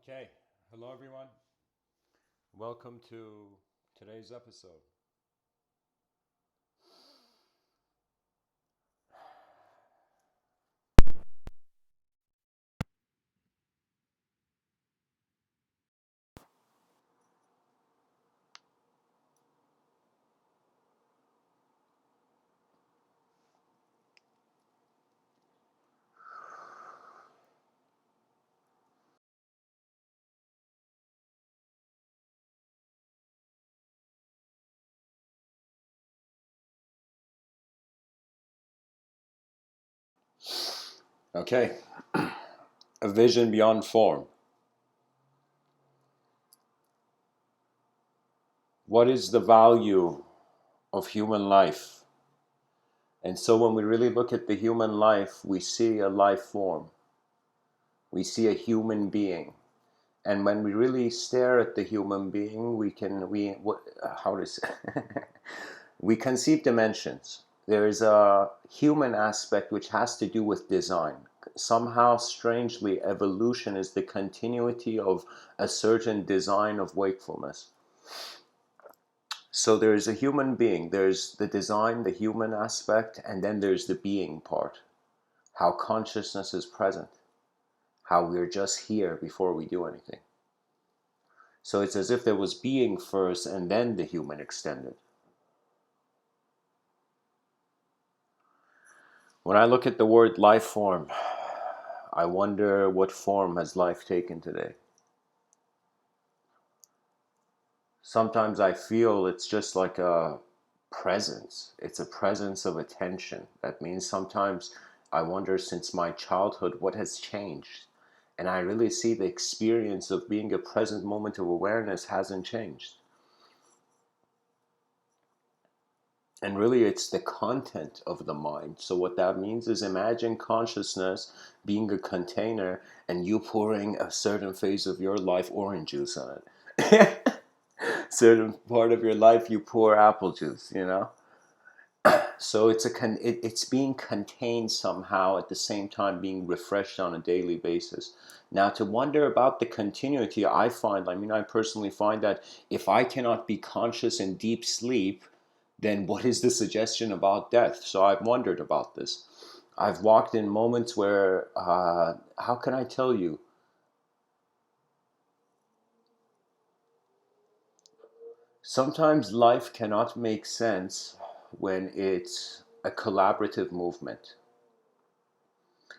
Okay, hello everyone. Welcome to today's episode. Okay, a vision beyond form. What is the value of human life? And so when we really look at the human life, we see a life form. We see a human being. And when we really stare at the human being, how to say, we conceive dimensions. There is a human aspect which has to do with design. Somehow, strangely, evolution is the continuity of a certain design of wakefulness. So there is a human being, there's the design, the human aspect, and then there's the being part. How consciousness is present, how we're just here before we do anything. So it's as if there was being first and then the human extended. When I look at the word life form, I wonder what form has life taken today. Sometimes I feel it's just like a presence. It's a presence of attention. That means sometimes I wonder since my childhood what has changed. And I really see the experience of being a present moment of awareness hasn't changed. And really, it's the content of the mind. So, what that means is imagine consciousness being a container and you pouring a certain phase of your life orange juice on it. Certain part of your life you pour apple juice. So it's being contained somehow at the same time being refreshed on a daily basis. Now, to wonder about the continuity, I personally find that if I cannot be conscious in deep sleep, then what is the suggestion about death? So I've wondered about this. I've walked in moments where, how can I tell you? Sometimes life cannot make sense when it's a collaborative movement.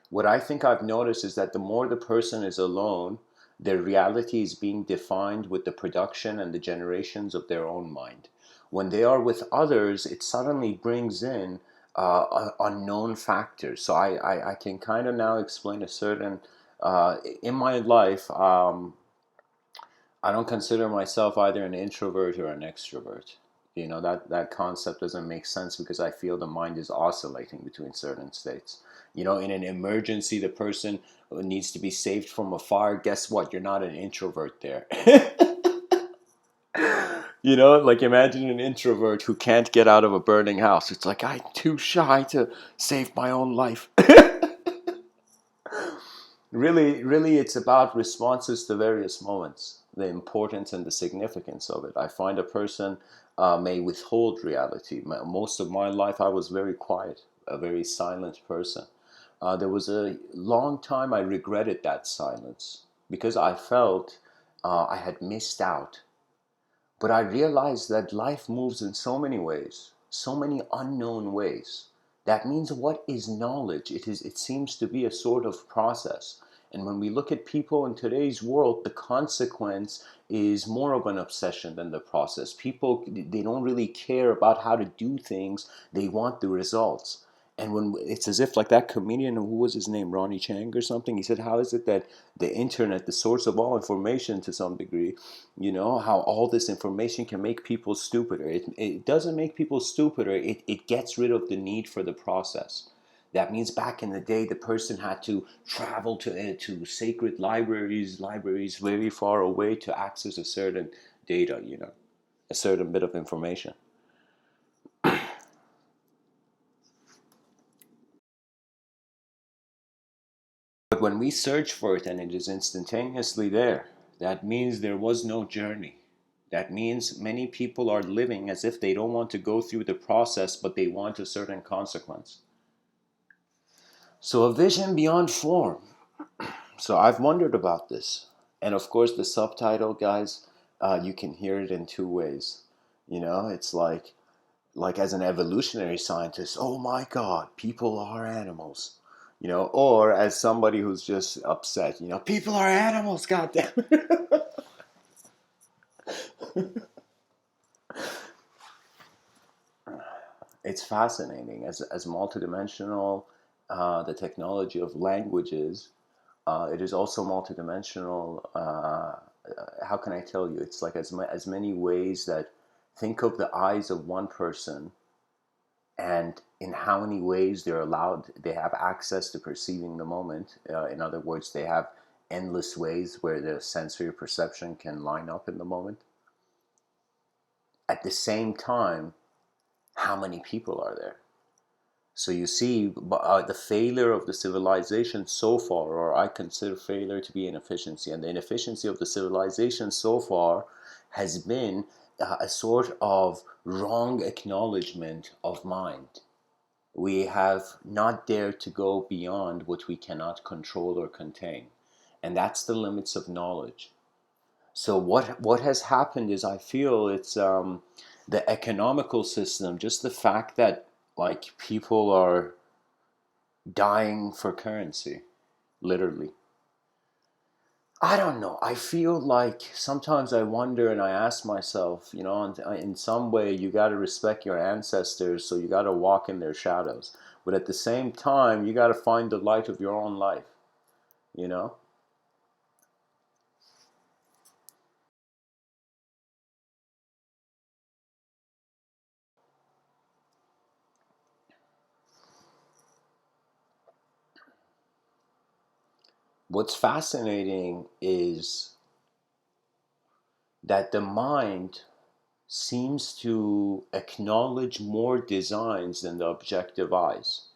What I think I've noticed is that the more the person is alone, their reality is being defined with the production and the generations of their own mind. When they are with others, it suddenly brings in unknown factors. So I can kind of now explain a certain, in my life, I don't consider myself either an introvert or an extrovert. That concept doesn't make sense because I feel the mind is oscillating between certain states. In an emergency, the person needs to be saved from a fire. Guess what? You're not an introvert there. Like imagine an introvert who can't get out of a burning house. It's like, I'm too shy to save my own life. Really, it's about responses to various moments, the importance and the significance of it. I find a person may withhold reality. Most of my life, I was very quiet, a very silent person. There was a long time I regretted that silence because I felt I had missed out. But I realized that life moves in so many ways, so many unknown ways. That means what is knowledge? It seems to be a sort of process. And when we look at people in today's world, the consequence is more of an obsession than the process. People, they don't really care about how to do things. They want the results. And when it's as if like that comedian, who was his name, Ronnie Chang or something, he said, how is it that the internet, the source of all information to some degree, how all this information can make people stupider. It doesn't make people stupider, it gets rid of the need for the process. That means back in the day, the person had to travel to sacred libraries very far away to access a certain data, a certain bit of information. But when we search for it and it is instantaneously there, That means there was no journey. That means many people are living as if they don't want to go through the process, but they want a certain consequence. So, a vision beyond form. So, I've wondered about this. And of course, the subtitle, guys, you can hear it in two ways. It's like as an evolutionary scientist, oh my God, people are animals. Or as somebody who's just upset, people are animals, goddamn. It's fascinating as multidimensional the technology of language is. It is also multidimensional. How can I tell you? It's like as many ways that think of the eyes of one person and in how many ways they have access to perceiving the moment. In other words, they have endless ways where their sensory perception can line up in the moment. At the same time, how many people are there? So you see, the failure of the civilization so far, or I consider failure to be inefficiency, and the inefficiency of the civilization so far has been a sort of wrong acknowledgement of mind. We have not dared to go beyond what we cannot control or contain, and that's the limits of knowledge. So what has happened is I feel it's the economical system, just the fact that like people are dying for currency, literally. I don't know. I feel like sometimes I wonder and I ask myself, in some way you got to respect your ancestors, so you got to walk in their shadows. But at the same time, you got to find the light of your own life, you know? What's fascinating is that the mind seems to acknowledge more designs than the objective eyes.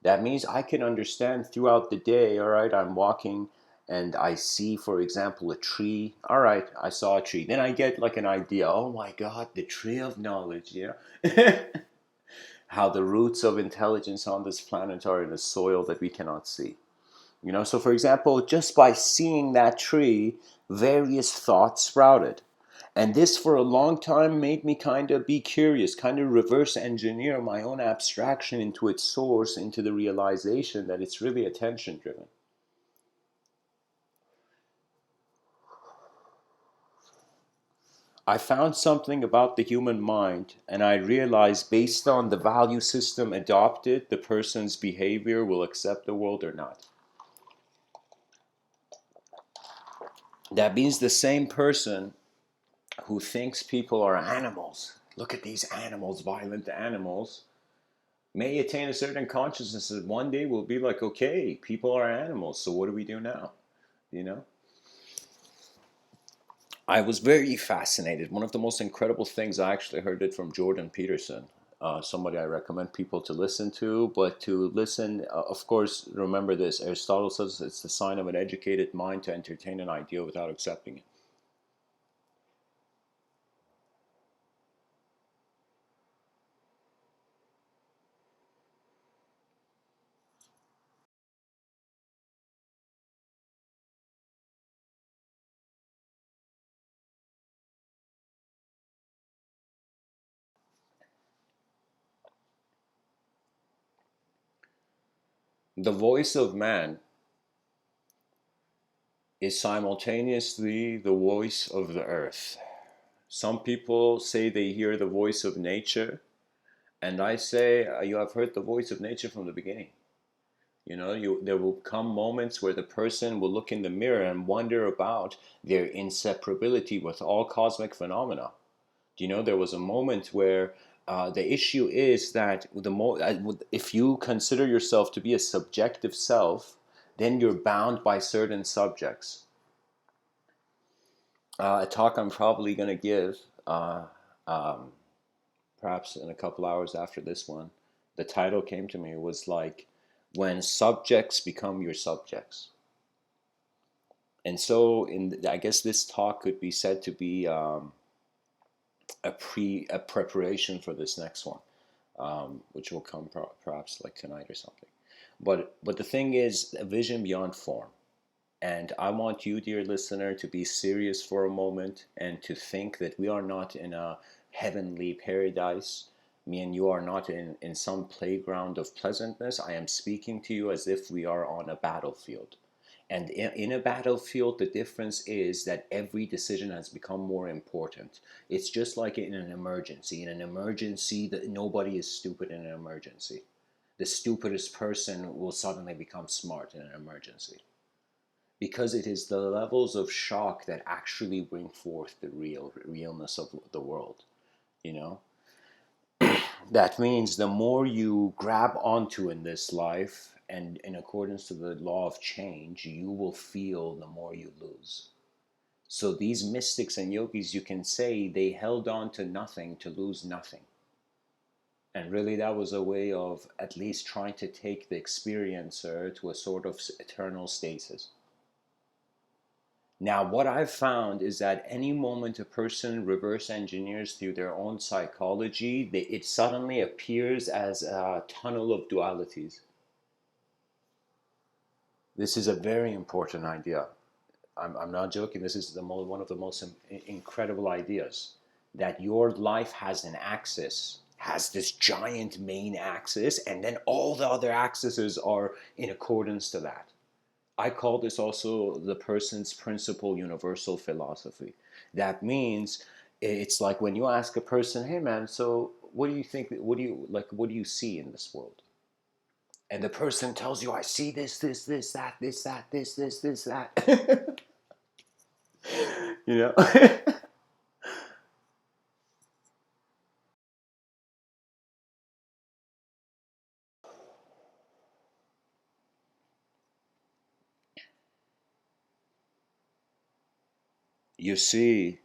That means I can understand throughout the day, all right, I'm walking and I see, for example, a tree. All right, I saw a tree. Then I get like an idea, oh my God, the tree of knowledge, how the roots of intelligence on this planet are in a soil that we cannot see. So for example, just by seeing that tree, various thoughts sprouted. And this for a long time made me kind of be curious, kind of reverse engineer my own abstraction into its source, into the realization that it's really attention driven. I found something about the human mind, and I realized based on the value system adopted, the person's behavior will accept the world or not. That means the same person who thinks people are animals, look at these animals, violent animals, may attain a certain consciousness that one day will be like, okay, people are animals, so what do we do now? You know? I was very fascinated. One of the most incredible things, I actually heard it from Jordan Peterson, somebody I recommend people to listen to. But to listen, of course, remember this: Aristotle says it's the sign of an educated mind to entertain an idea without accepting it. The voice of man is simultaneously the voice of the earth. Some people say they hear the voice of nature, and I say you have heard the voice of nature from the beginning. There will come moments where the person will look in the mirror and wonder about their inseparability with all cosmic phenomena. There was a moment where the issue is that if you consider yourself to be a subjective self, then you're bound by certain subjects. A talk I'm probably going to give, um, perhaps in a couple hours after this one, the title came to me was like, when subjects become your subjects. And so, I guess this talk could be said to be a preparation for this next one, which will come perhaps like tonight or something. But the thing is, a vision beyond form. And I want you, dear listener, to be serious for a moment and to think that we are not in a heavenly paradise. Me and you are not in some playground of pleasantness. I am speaking to you as if we are on a battlefield. And in a battlefield, the difference is that every decision has become more important. It's just like in an emergency. In an emergency, that nobody is stupid in an emergency. The stupidest person will suddenly become smart in an emergency, because it is the levels of shock that actually bring forth the realness of the world. You know, that means the more you grab onto in this life, and in accordance to the law of change, you will feel the more you lose. So these mystics and yogis, you can say, they held on to nothing to lose nothing. And really, that was a way of at least trying to take the experiencer to a sort of eternal stasis. Now, what I've found is that any moment a person reverse engineers through their own psychology, it suddenly appears as a tunnel of dualities. This is a very important idea. I'm not joking. This is one of the most incredible ideas. That your life has an axis, has this giant main axis, and then all the other axes are in accordance to that. I call this also the person's principal universal philosophy. That means it's like when you ask a person, "Hey man, so what do you think? What do you like? What do you see in this world?" And the person tells you, "I see this, this, that, this, that." You know, you see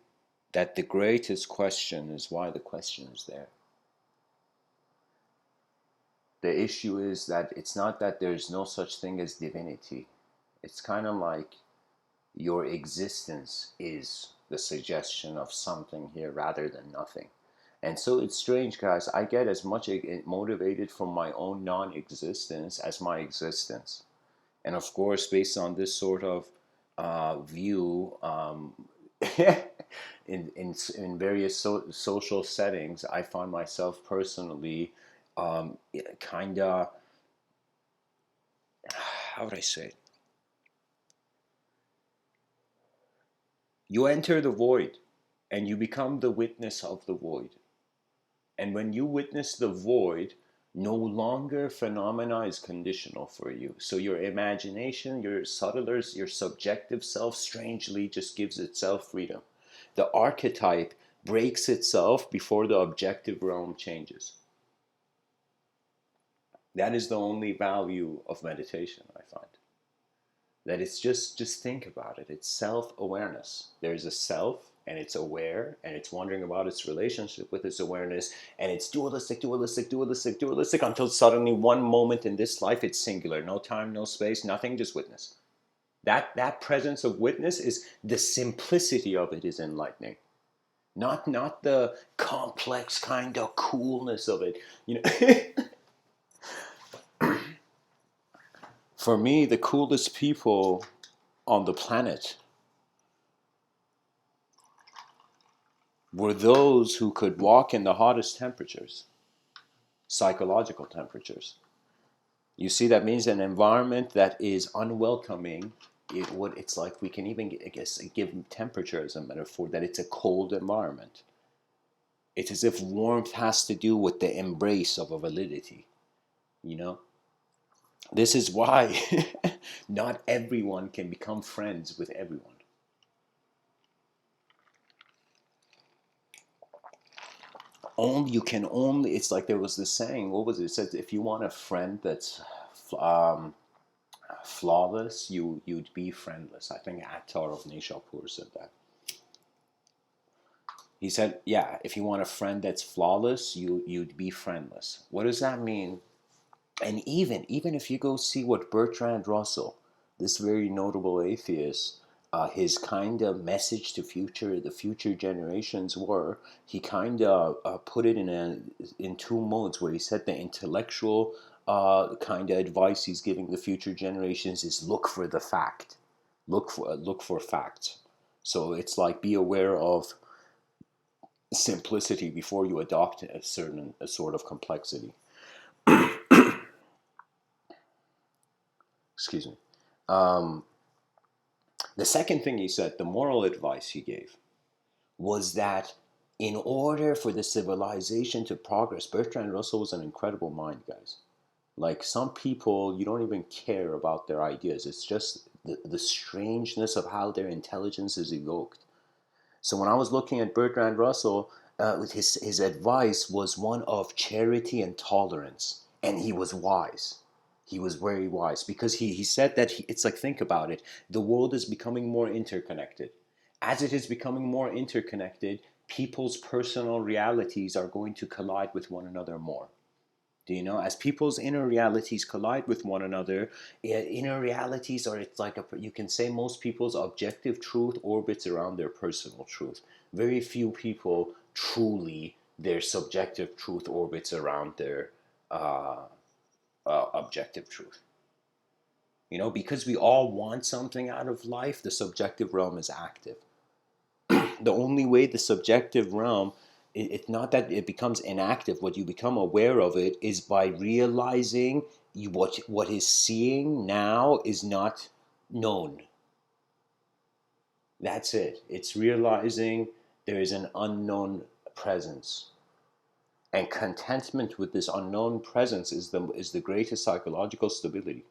that the greatest question is why the question is there. The issue is that it's not that there's no such thing as divinity. It's kind of like your existence is the suggestion of something here rather than nothing. And so it's strange, guys. I get as much motivated from my own non existence as my existence. And of course, based on this sort of view, in various social settings, I find myself personally kind of, how would I say it? You enter the void and you become the witness of the void. And when you witness the void, no longer phenomena is conditional for you. So your imagination, your subtler, your subjective self strangely just gives itself freedom. The archetype breaks itself before the objective realm changes. That is the only value of meditation, I find. That it's just think about it. It's self-awareness. There's a self, and it's aware, and it's wondering about its relationship with its awareness, and it's dualistic until suddenly one moment in this life it's singular. No time, no space, nothing, just witness. That presence of witness is the simplicity of it is enlightening. Not the complex kind of coolness of it. You know, for me, the coolest people on the planet were those who could walk in the hottest temperatures, psychological temperatures. You see, that means an environment that is unwelcoming. It's like we can even, I guess, give temperature as a metaphor, that it's a cold environment. It's as if warmth has to do with the embrace of a validity, you know? This is why not everyone can become friends with everyone. Only you can only, it's like there was this saying, what was it? It said, if you want a friend that's um, flawless, you'd be friendless. I think Attar of Nishapur said that. He said, yeah, if you want a friend that's flawless, you'd be friendless. What does that mean? And even if you go see what Bertrand Russell, this very notable atheist, his kind of message to the future generations were, he kind of put it in two modes, where he said the intellectual kind of advice he's giving the future generations is look for the fact, look for facts. So it's like, be aware of simplicity before you adopt a sort of complexity. Excuse me. Um, the second thing he said, the moral advice he gave, was that in order for the civilization to progress, Bertrand Russell was an incredible mind, guys. Like, some people, you don't even care about their ideas. It's just the strangeness of how their intelligence is evoked. So when I was looking at Bertrand Russell, his advice was one of charity and tolerance, and he was wise. He was very wise, because he said that it's like, think about it, the world is becoming more interconnected. As it is becoming more interconnected, people's personal realities are going to collide with one another more. Do you know? As people's inner realities collide with one another, inner realities are, it's like you can say most people's objective truth orbits around their personal truth. Very few people truly, their subjective truth orbits around their uh, objective truth. You know, because we all want something out of life, the subjective realm is active. The only way the subjective realm, it's not that it becomes inactive. What you become aware of it is by realizing what is seeing now is not known. That's it. It's realizing there is an unknown presence, and contentment with this unknown presence is the greatest psychological stability.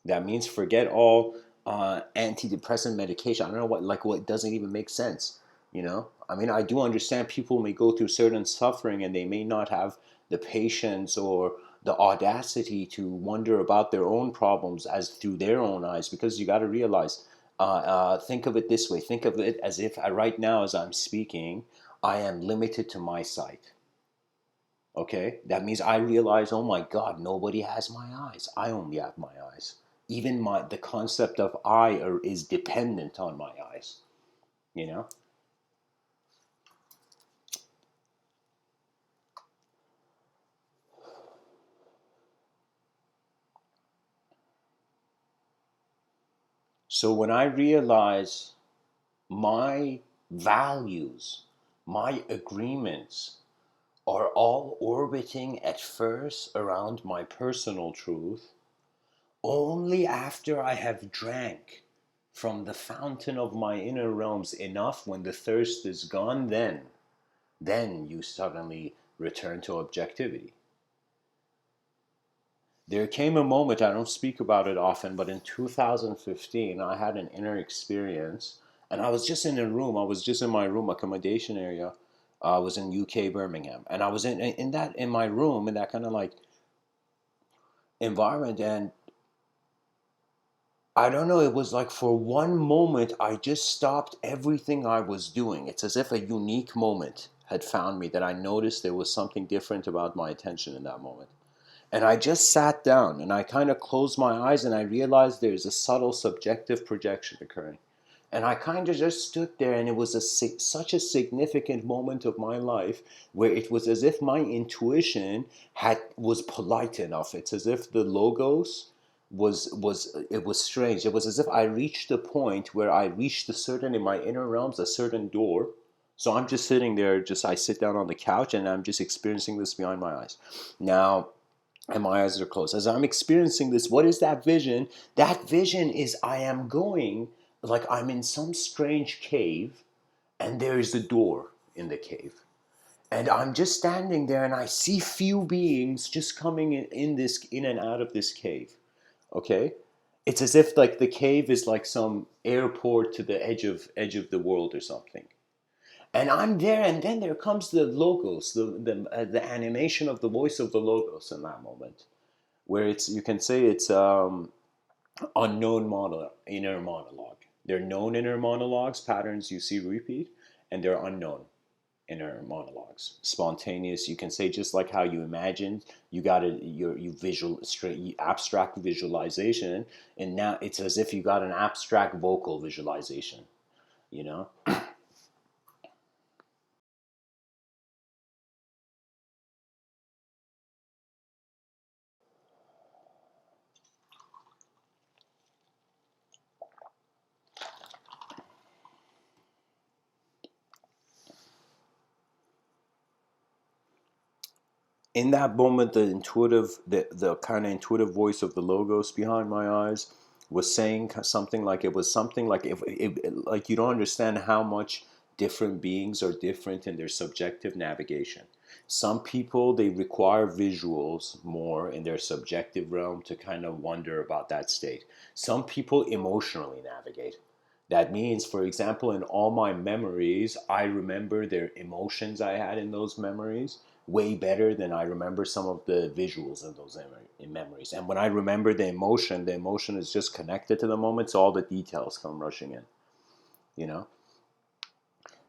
That means forget all antidepressant medication. I don't know what doesn't even make sense. You know, I mean, I do understand people may go through certain suffering and they may not have the patience or the audacity to wonder about their own problems as through their own eyes, because you got to realize, think of it this way. Think of it as if right now, as I'm speaking, I am limited to my sight. Okay, that means I realize, oh my God, nobody has my eyes. I only have my eyes. Even the concept of is dependent on my eyes. You know. So when I realize my values, my agreements are all orbiting at first around my personal truth, only after I have drank from the fountain of my inner realms enough, when the thirst is gone, then you suddenly return to objectivity. There came a moment, I don't speak about it often, but in 2015, I had an inner experience, and I was just in a room. I was just in my room accommodation area. I was in UK Birmingham, and I was in my room, in that kind of like environment, and I don't know. It was like, for one moment, I just stopped everything I was doing. It's as if a unique moment had found me, that I noticed there was something different about my attention in that moment. And I just sat down and I kind of closed my eyes, and I realized there's a subtle subjective projection occurring. And I kind of just stood there, and it was such a significant moment of my life, where it was as if my intuition was polite enough. It's as if the logos it was strange. It was as if I reached a point where I reached a certain, in my inner realms, a certain door. So I'm just sitting there, I sit down on the couch, and I'm just experiencing this behind my eyes. Now, and my eyes are closed. As I'm experiencing this, what is that vision? That vision is, I am going, like I'm in some strange cave, and there is a door in the cave. And I'm just standing there, and I see few beings just coming in and out of this cave. Okay? It's as if like the cave is like some airport to the edge of the world or something. And I'm there, and then there comes the logos, the animation of the voice of the logos in that moment, where it's, you can say it's unknown inner monologue. They're known inner monologues, patterns you see repeat, and they're unknown. inner monologues. Spontaneous, you can say, just like how you imagined, you got a you visual straight abstract visualization, and now it's as if you got an abstract vocal visualization, you know. In that moment, the kind of intuitive voice of the logos behind my eyes was saying something like, it was something like, if like, you don't understand how much different beings are different in their subjective navigation. Some people, they require visuals more in their subjective realm to kind of wonder about that state. Some people emotionally navigate. That means, for example, in all my memories, I remember their emotions I had in those memories way better than I remember some of the visuals in those memories. And when I remember the emotion is just connected to the moment, so all the details come rushing in, you know?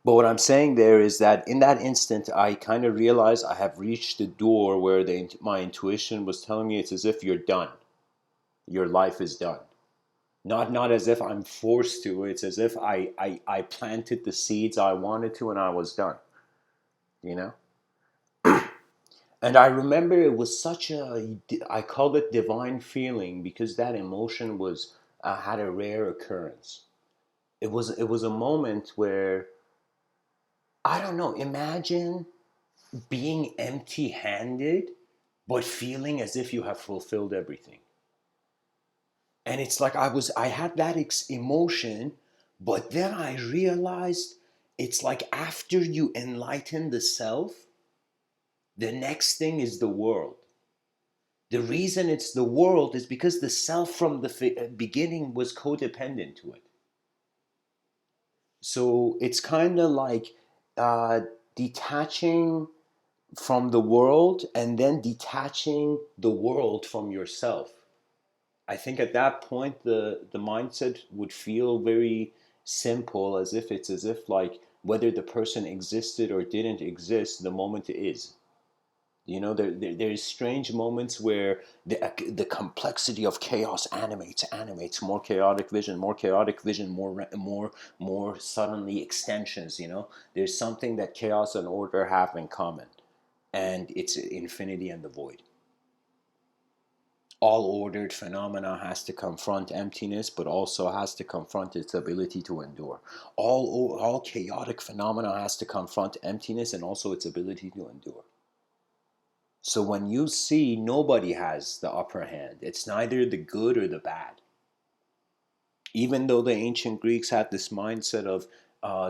But what I'm saying there is that in that instant, I kind of realized I have reached the door where my intuition was telling me it's as if you're done. Your life is done. Not as if I'm forced to. It's as if I planted the seeds I wanted to and I was done. You know? And I remember it was such a, I called it divine feeling because that emotion was, had a rare occurrence. It was a moment where, I don't know, imagine being empty-handed but feeling as if you have fulfilled everything. And it's like I had that emotion, but then I realized it's like after you enlighten the self, the next thing is the world. The reason it's the world is because the self from the beginning was codependent to it. So it's kind of like uh, detaching from the world and then detaching the world from yourself. I think at that point the mindset would feel very simple, as if it's as if like whether the person existed or didn't exist, the moment is. You know, there's strange moments where the complexity of chaos animates more chaotic vision, more suddenly extensions. You know, there's something that chaos and order have in common, and it's infinity and the void. All ordered phenomena has to confront emptiness, but also has to confront its ability to endure. All chaotic phenomena has to confront emptiness and also its ability to endure. So when you see nobody has the upper hand, it's neither the good or the bad. Even though the ancient Greeks had this mindset of,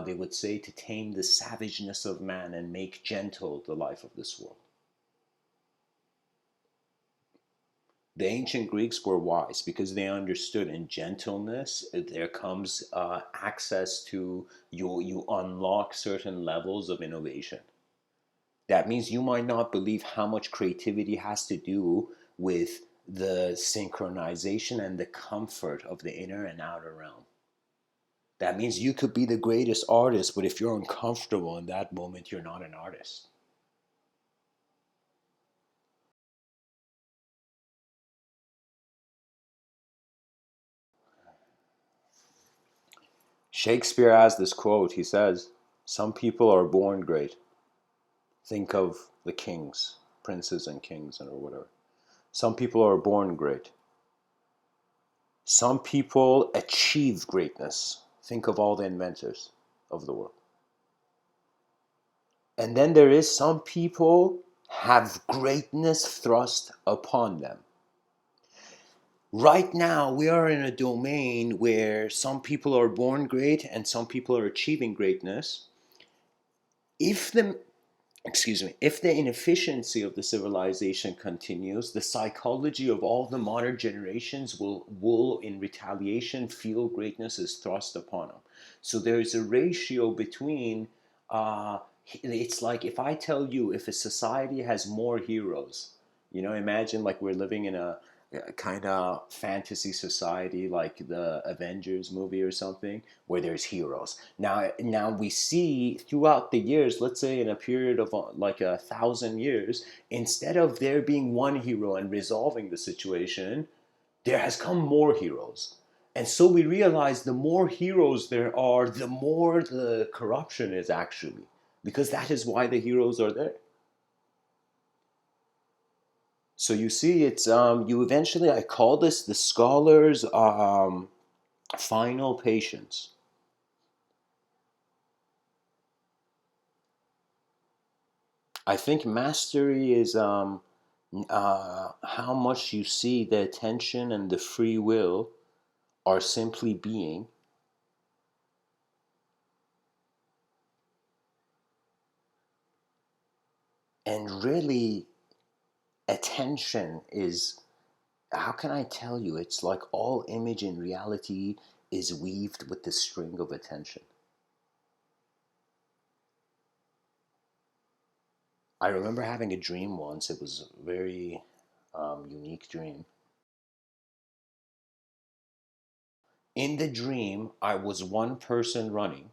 they would say, to tame the savageness of man and make gentle the life of this world. The ancient Greeks were wise because they understood in gentleness there comes access to you unlock certain levels of innovation. That means you might not believe how much creativity has to do with the synchronization and the comfort of the inner and outer realm. That means you could be the greatest artist, but if you're uncomfortable in that moment, you're not an artist. Shakespeare has this quote. He says, some people are born great. Think of the kings, princes and kings, and or whatever. Some people are born great. Some people achieve greatness. Think of all the inventors of the world. And then there is some people have greatness thrust upon them. Right now, we are in a domain where some people are born great and some people are achieving greatness. If the if the inefficiency of the civilization continues, the psychology of all the modern generations will in retaliation feel greatness is thrust upon them. So there is a ratio between, uh, it's like if I tell you, if a society has more heroes, you know, imagine like we're living in kind of fantasy society like the Avengers movie or something, where there's heroes. Now we see throughout the years, let's say in a period of like 1,000 years, instead of there being one hero and resolving the situation, there has come more heroes. And so we realize the more heroes there are, the more the corruption is actually, because that is why the heroes are there. So you see, it's you eventually. I call this the scholar's final patience. I think mastery is how much you see the attention and the free will are simply being, and really attention is, how can I tell you? It's like all image in reality is weaved with the string of attention. I remember having a dream once. It was a very unique dream. In the dream, I was one person running,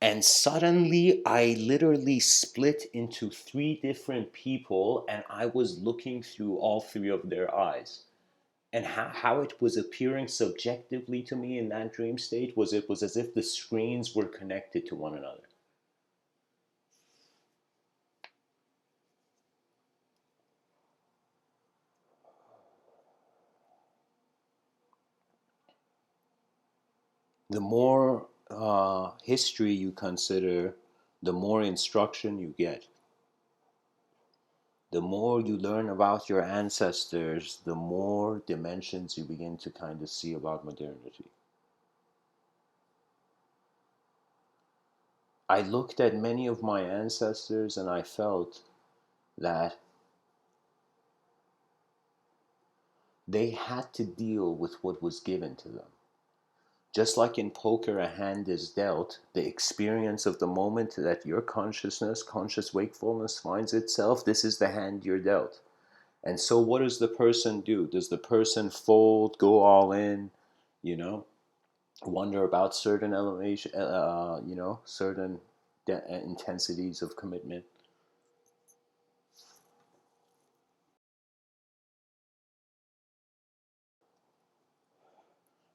and suddenly I literally split into three different people, and I was looking through all three of their eyes. And how it was appearing subjectively to me in that dream state was, it was as if the screens were connected to one another. The more history you consider, the more instruction you get. The more you learn about your ancestors, the more dimensions you begin to kind of see about modernity. I looked at many of my ancestors and I felt that they had to deal with what was given to them. Just like in poker, a hand is dealt, the experience of the moment that your consciousness, conscious wakefulness finds itself, this is the hand you're dealt. And so, what does the person do? Does the person fold, go all in, you know, wonder about certain elevation, certain intensities of commitment?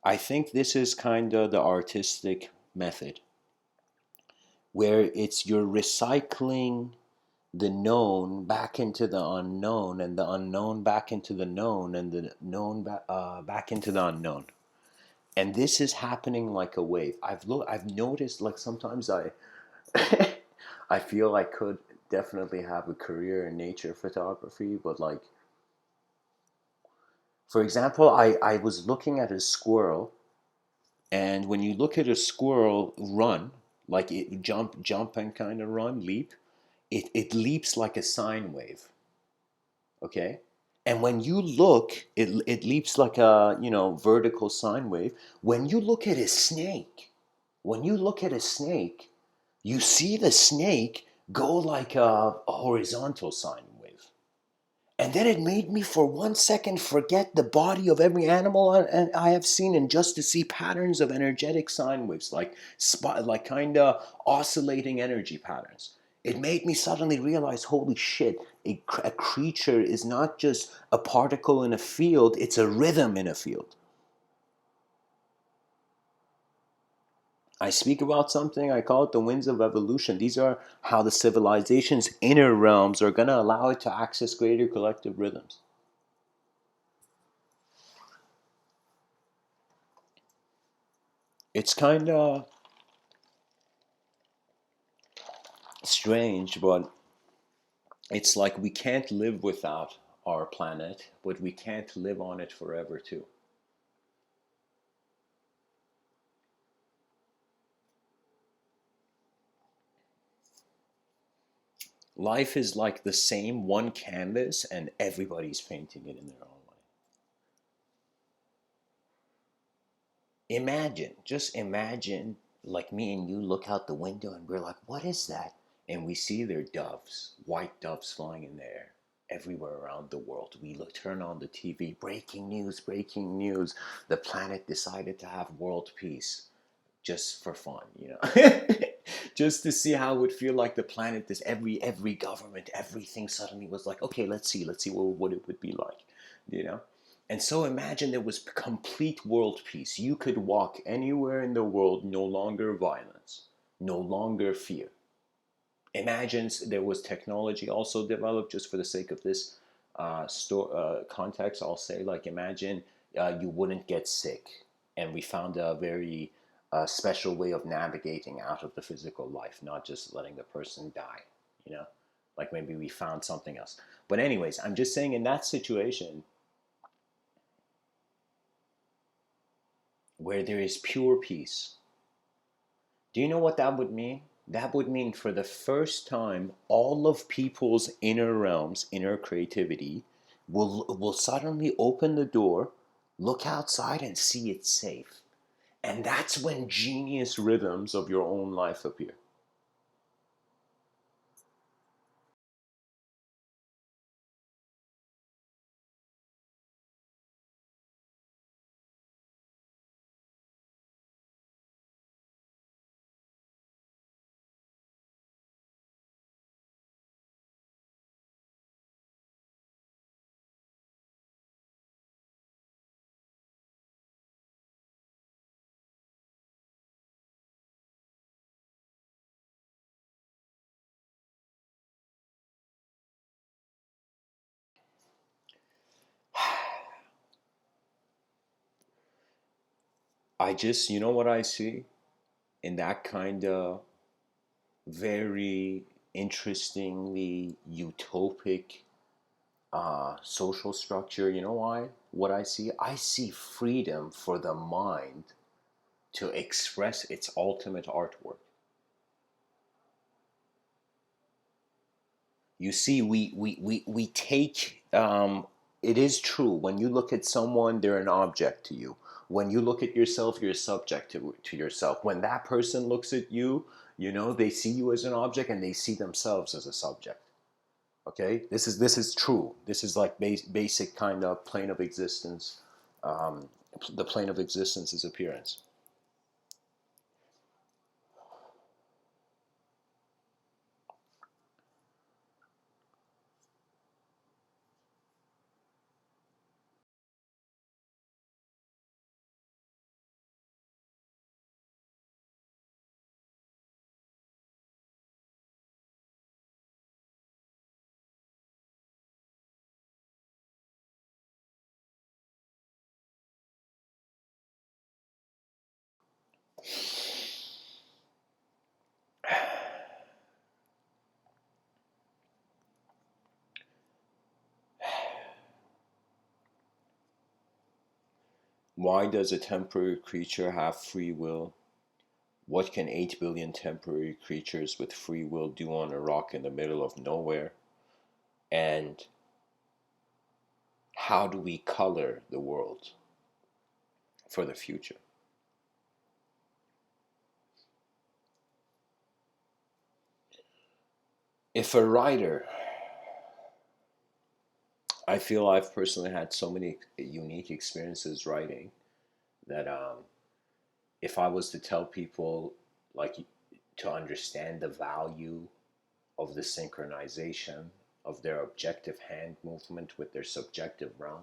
I think this is kind of the artistic method, where it's you're recycling the known back into the unknown, and the unknown back into the known, and the known back into the unknown. And this is happening like a wave. I've noticed, like, sometimes I feel I could definitely have a career in nature photography, but like, for example, I was looking at a squirrel, and when you look at a squirrel run, like it jump and kind of run, leap, it leaps like a sine wave. Okay. And when you look, it leaps like a, vertical sine wave. When you look at a snake, when you look at a snake, you see the snake go like a horizontal sine wave. And then it made me for 1 second forget the body of every animal I have seen, and just to see patterns of energetic sine waves, like like kind of oscillating energy patterns. It made me suddenly realize, holy shit, a creature is not just a particle in a field, it's a rhythm in a field. I speak about something, I call it the winds of evolution. These are how the civilization's inner realms are going to allow it to access greater collective rhythms. It's kind of strange, but it's like we can't live without our planet, but we can't live on it forever, too. Life is like the same one canvas, and everybody's painting it in their own way. Just imagine, like me and you look out the window and we're like, what is that? And we see their doves, white doves flying in the air. everywhere around the world. We look, turn on the TV, breaking news, breaking news. The planet decided to have world peace just for fun, just to see how it would feel like the planet, this every government, everything suddenly was like, okay, let's see what it would be like, you know. And so imagine there was complete world peace. You could walk anywhere in the world, no longer violence, no longer fear. Imagine there was technology also developed, just for the sake of this context, I'll say, like, imagine you wouldn't get sick, and we found a very special way of navigating out of the physical life, not just letting the person die, you know? Like maybe we found something else. But anyways, I'm just saying, in that situation where there is pure peace, do you know what that would mean? That would mean, for the first time, all of people's inner realms, inner creativity, will suddenly open the door, look outside, and see it's safe. And that's when genius rhythms of your own life appear. I just, you know what I see in that kind of very interestingly utopic social structure? You know why? What I see? I see freedom for the mind to express its ultimate artwork. You see, we take, it is true, when you look at someone, they're an object to you. When you look at yourself, you're subject to yourself. When that person looks at you, they see you as an object, and they see themselves as a subject. Okay, this is true. This is like basic kind of plane of existence. um, the plane of existence is appearance. Why does a temporary creature have free will? What can 8 billion temporary creatures with free will do on a rock in the middle of nowhere? And how do we color the world for the future? If a writer, I feel I've personally had so many unique experiences writing that, if I was to tell people, like, to understand the value of the synchronization of their objective hand movement with their subjective realm.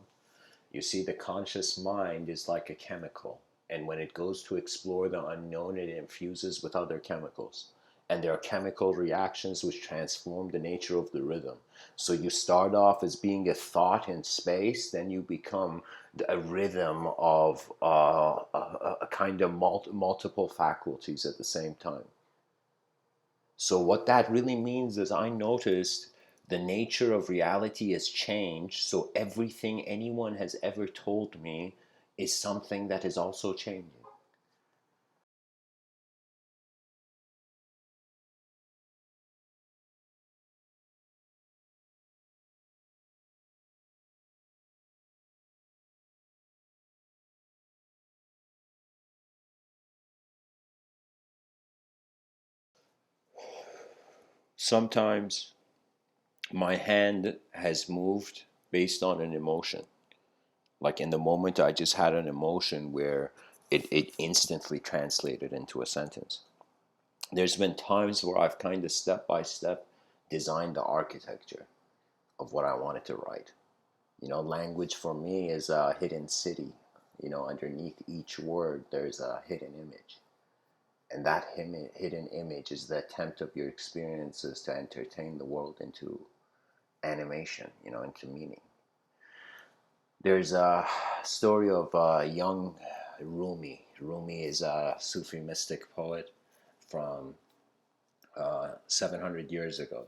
You see, the conscious mind is like a chemical, and when it goes to explore the unknown, it infuses with other chemicals. And there are chemical reactions which transform the nature of the rhythm. So you start off as being a thought in space, then you become a rhythm of a kind of multiple faculties at the same time. So what that really means is, I noticed the nature of reality has changed. So everything anyone has ever told me is something that is also changing. Sometimes my hand has moved based on an emotion. Like in the moment, I just had an emotion where it instantly translated into a sentence. There's been times where I've kind of step by step designed the architecture of what I wanted to write. Language for me is a hidden city. Underneath each word, there's a hidden image. And that hidden image is the attempt of your experiences to entertain the world into animation, into meaning. There's a story of young Rumi. Rumi is a Sufi mystic poet from 700 years ago.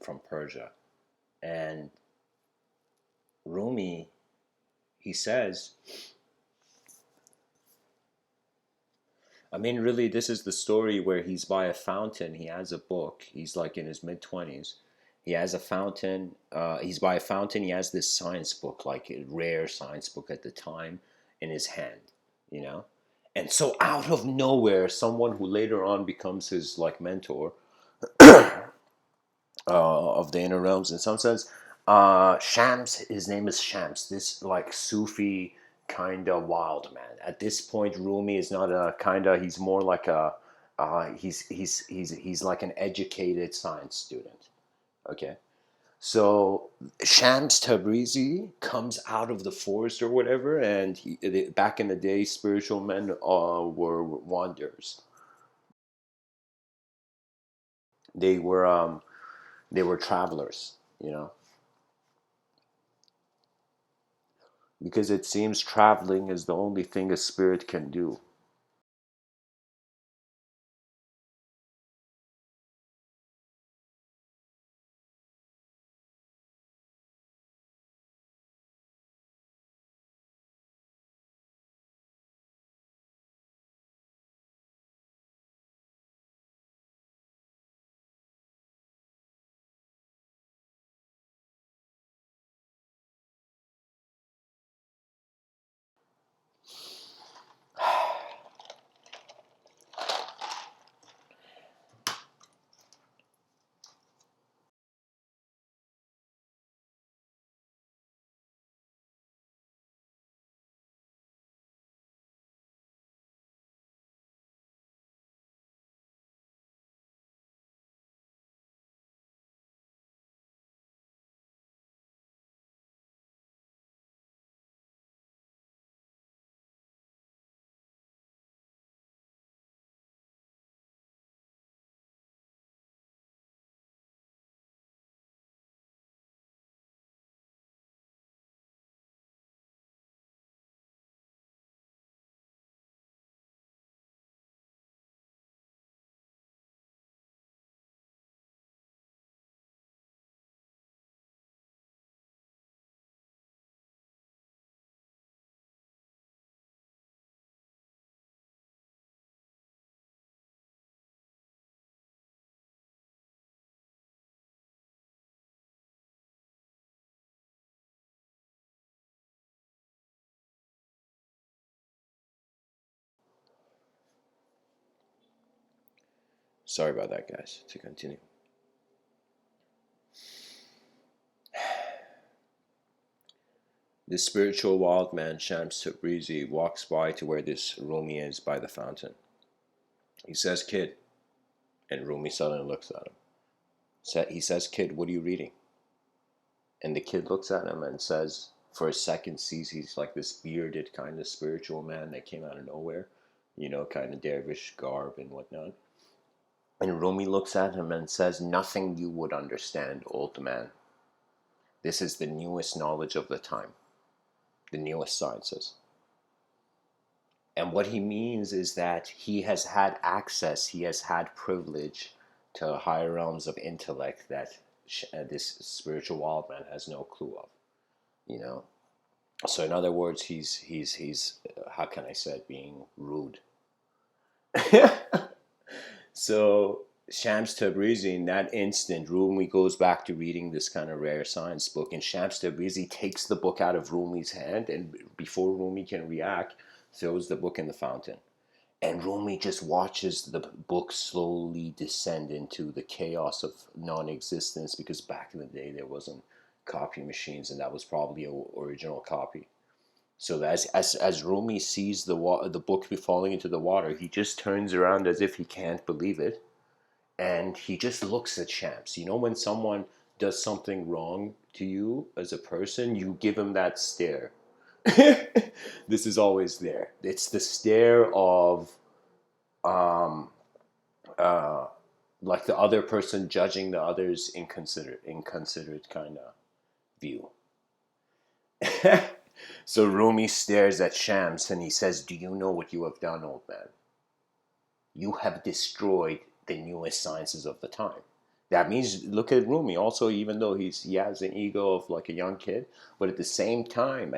From Persia, and Rumi, he says, I mean, really, this is the story where he's by a fountain. He has a book. He's like in his mid 20s. He has a fountain. He's by a fountain. He has this science book, like a rare science book at the time, in his hand. You know, and so out of nowhere, someone who later on becomes his like mentor of the inner realms, in some sense, Shams. His name is Shams. This like Sufi kind of wild man. At this point, Rumi is not a kind of. He's more like a. He's like an educated science student. Okay. So Shams Tabrizi comes out of the forest or whatever, and back in the day, spiritual men were wanderers. They were travelers, because it seems traveling is the only thing a spirit can do. Sorry about that, guys. To continue, this spiritual wild man, Shams Tabrizi, walks by to where this Rumi is by the fountain. He says, "Kid," and Rumi suddenly looks at him. He says, "Kid, what are you reading?" And the kid looks at him and says, for a second, sees he's like this bearded kind of spiritual man that came out of nowhere, kind of dervish garb and whatnot. And Rumi looks at him and says, "Nothing you would understand, old man. This is the newest knowledge of the time, the newest sciences." And what he means is that he has had access, he has had privilege to higher realms of intellect that this spiritual wild man has no clue of, you know. So in other words, he's how can I say it, being rude. So Shams Tabrizi, in that instant, Rumi goes back to reading this kind of rare science book, and Shams Tabrizi takes the book out of Rumi's hand, and before Rumi can react, throws the book in the fountain. And Rumi just watches the book slowly descend into the chaos of non-existence, because back in the day there wasn't copy machines, and that was probably an original copy. So as Rumi sees the book falling into the water, he just turns around as if he can't believe it, and he just looks at Shams. You know, when someone does something wrong to you as a person, you give him that stare. This is always there. It's the stare of um, uh, like the other person judging the other's inconsiderate kind of view. So Rumi stares at Shams and he says, "Do you know what you have done, old man? You have destroyed the newest sciences of the time." That means, look at Rumi. Also, even though he has an ego of like a young kid, but at the same time,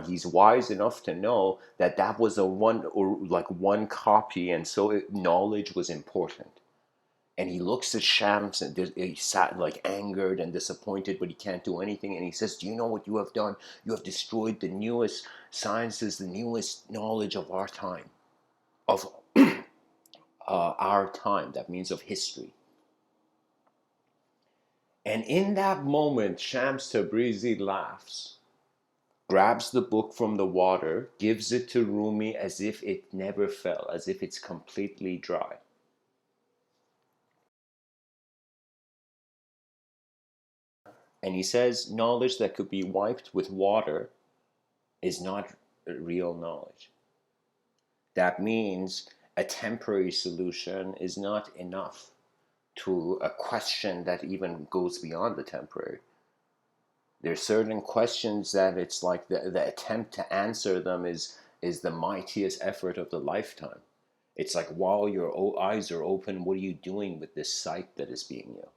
he's wise enough to know that that was a one, or like one copy, and so knowledge was important. And he looks at Shams and he's sat like angered and disappointed, but he can't do anything. And he says, "Do you know what you have done? You have destroyed the newest sciences, the newest knowledge of our time, of our time. That means of history." And in that moment, Shams Tabrizi laughs, grabs the book from the water, gives it to Rumi as if it never fell, as if it's completely dry. And he says, knowledge that could be wiped with water is not real knowledge. That means a temporary solution is not enough to a question that even goes beyond the temporary. There's certain questions that it's like the attempt to answer them is the mightiest effort of the lifetime. It's like, while your eyes are open, what are you doing with this sight that is being you?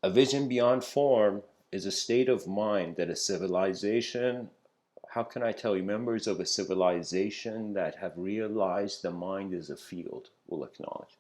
A vision beyond form is a state of mind that a civilization, how can I tell you, members of a civilization that have realized the mind is a field, will acknowledge.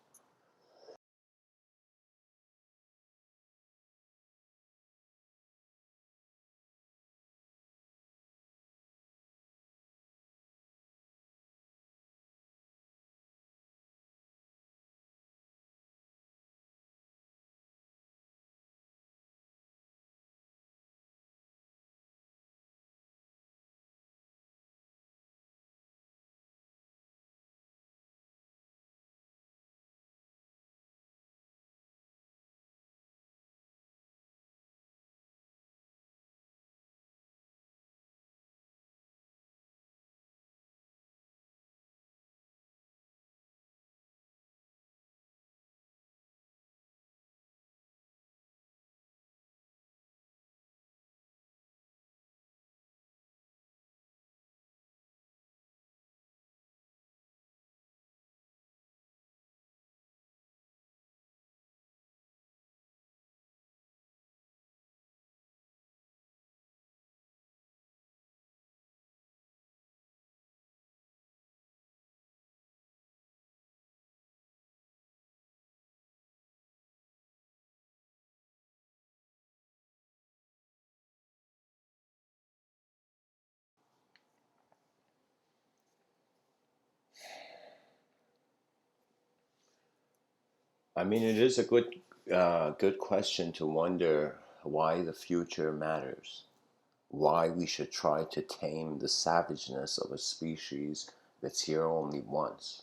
I mean, it is a good question to wonder why the future matters, why we should try to tame the savageness of a species that's here only once.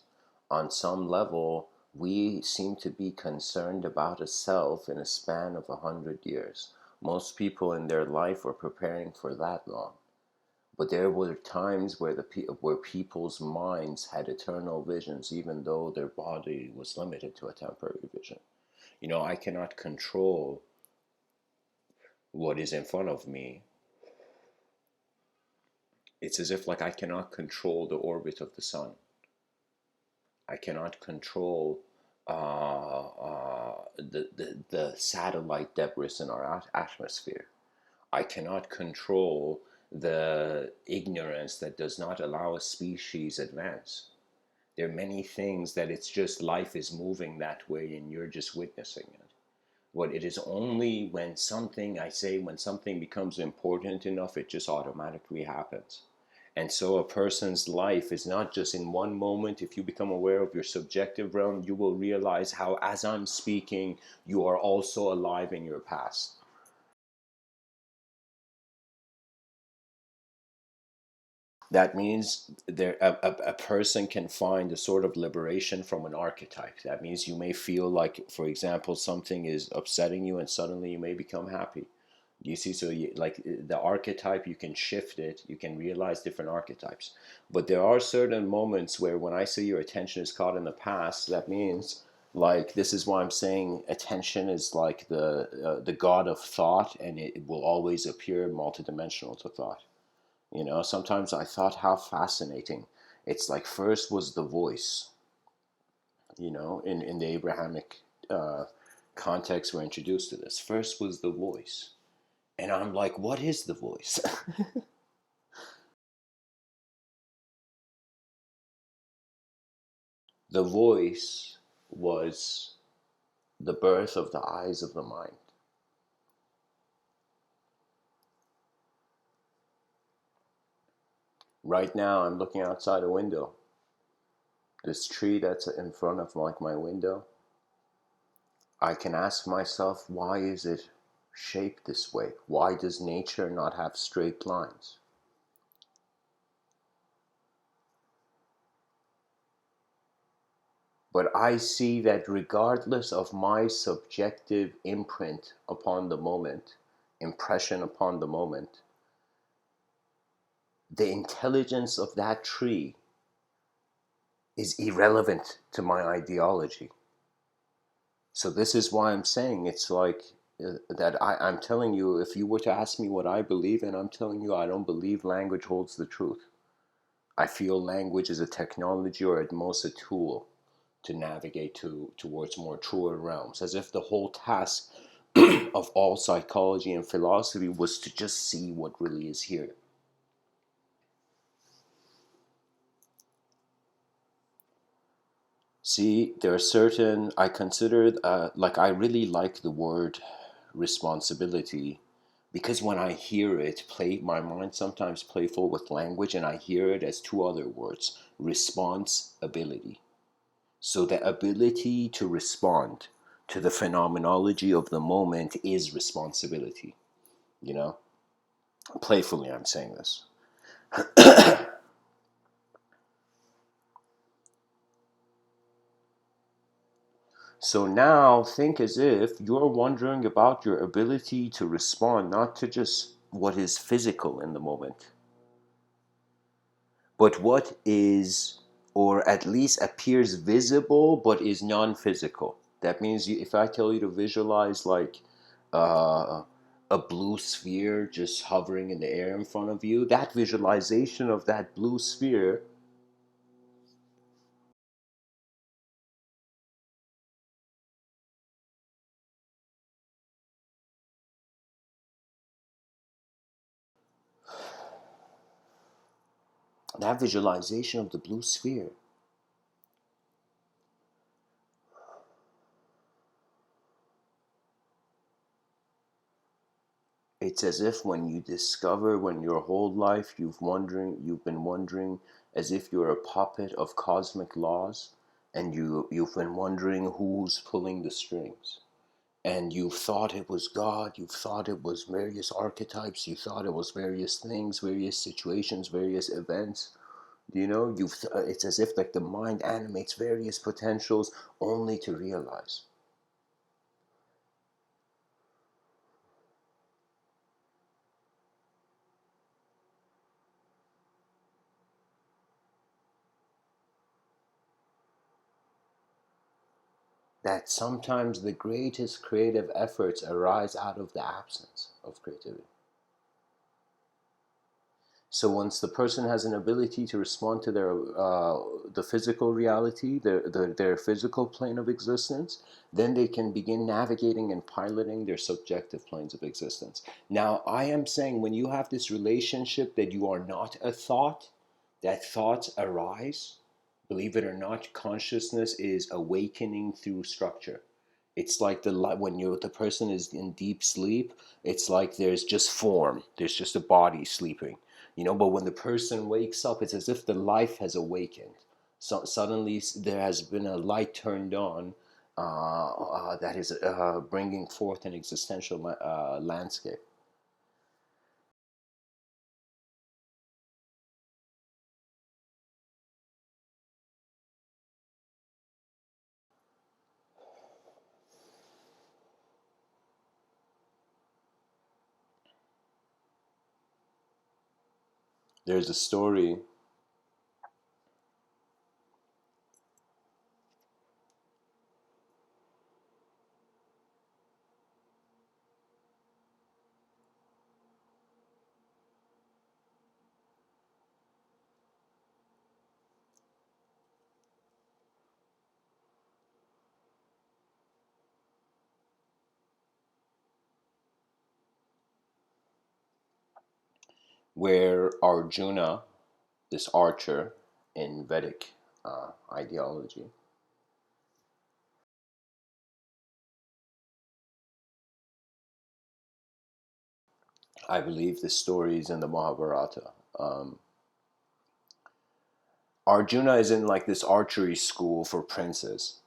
On some level, we seem to be concerned about a self in a span of 100 years. Most people in their life are preparing for that long. But there were times where where people's minds had eternal visions, even though their body was limited to a temporary vision. You know, I cannot control what is in front of me. It's as if like I cannot control the orbit of the sun. I cannot control the satellite debris in our atmosphere. I cannot control the ignorance that does not allow a species advance. There are many things that it's just life is moving that way and you're just witnessing it. What it is only when something, I say, when something becomes important enough, it just automatically happens. And so a person's life is not just in one moment. If you become aware of your subjective realm, you will realize how, as I'm speaking, you are also alive in your past. That means a person can find a sort of liberation from an archetype. That means you may feel like, for example, something is upsetting you and suddenly you may become happy. You see, so you, like the archetype, you can shift it, you can realize different archetypes. But there are certain moments where when I say your attention is caught in the past, that means, like, this is why I'm saying attention is like the god of thought, and it will always appear multidimensional to thought. You know, sometimes I thought how fascinating. It's like first was the voice, you know, in the Abrahamic uh, context, we're introduced to this. First was the voice. And I'm like, what is the voice? The voice was the birth of the eyes of the mind. Right now, I'm looking outside a window. This tree that's in front of like my window, I can ask myself, why is it shaped this way? Why does nature not have straight lines? But I see that regardless of my subjective imprint upon the moment, impression upon the moment, the intelligence of that tree is irrelevant to my ideology. So this is why I'm saying it's like that I'm telling you, if you were to ask me what I believe in, I'm telling you I don't believe language holds the truth. I feel language is a technology or at most a tool to navigate towards more truer realms, as if the whole task of all psychology and philosophy was to just see what really is here. See, there are certain, I consider, like, I really like the word responsibility because when I hear it, my mind sometimes playful with language, and I hear it as two other words, responsibility. So the ability to respond to the phenomenology of the moment is responsibility, you know? Playfully, I'm saying this. So now think as if you're wondering about your ability to respond, not to just what is physical in the moment, but what is, or at least appears visible, but is non physical. That means if I tell you to visualize like uh, a blue sphere just hovering in the air in front of you, that visualization of that blue sphere, that visualization of the blue sphere, it's as if when you discover, when your whole life you've been wondering, as if you're a puppet of cosmic laws, and you've been wondering who's pulling the strings. And you thought it was God, you thought it was various archetypes, you thought it was various things, various situations, various events. You know, it's as if like the mind animates various potentials only to realize that sometimes the greatest creative efforts arise out of the absence of creativity. So once the person has an ability to respond to the physical reality, their physical plane of existence, then they can begin navigating and piloting their subjective planes of existence. Now, I am saying when you have this relationship that you are not a thought, that thoughts arise. Believe it or not, consciousness is awakening through structure. It's like when the person is in deep sleep, it's like there's just form. There's just a body sleeping. But when the person wakes up, it's as if the life has awakened. So suddenly there has been a light turned on, that is bringing forth an existential landscape. There's a story where Arjuna, this archer in Vedic ideology, I believe the story is in the Mahabharata. Um, Arjuna is in like this archery school for princes.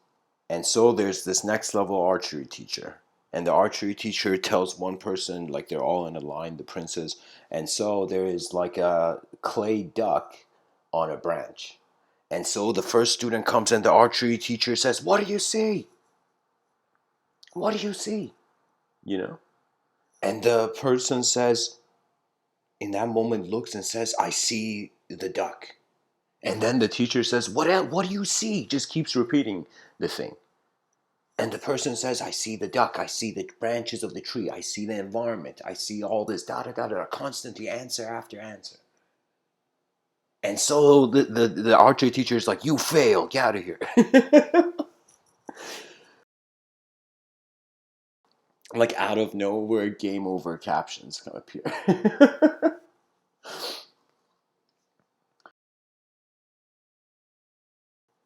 And so there's this next level archery teacher. And the archery teacher tells one person, like they're all in a line, the princes. And so there is like a clay duck on a branch. And so the first student comes and the archery teacher says, "What do you see? What do you see?" You know? And the person says, in that moment, looks and says, "I see the duck." And then the teacher says, "What else? What do you see?" Just keeps repeating the thing. And the person says, "I see the duck, I see the branches of the tree, I see the environment, I see all this, da da da da," constantly answer after answer. And so the archery teacher is like, "You fail, get out of here." Like out of nowhere, game over captions come appear.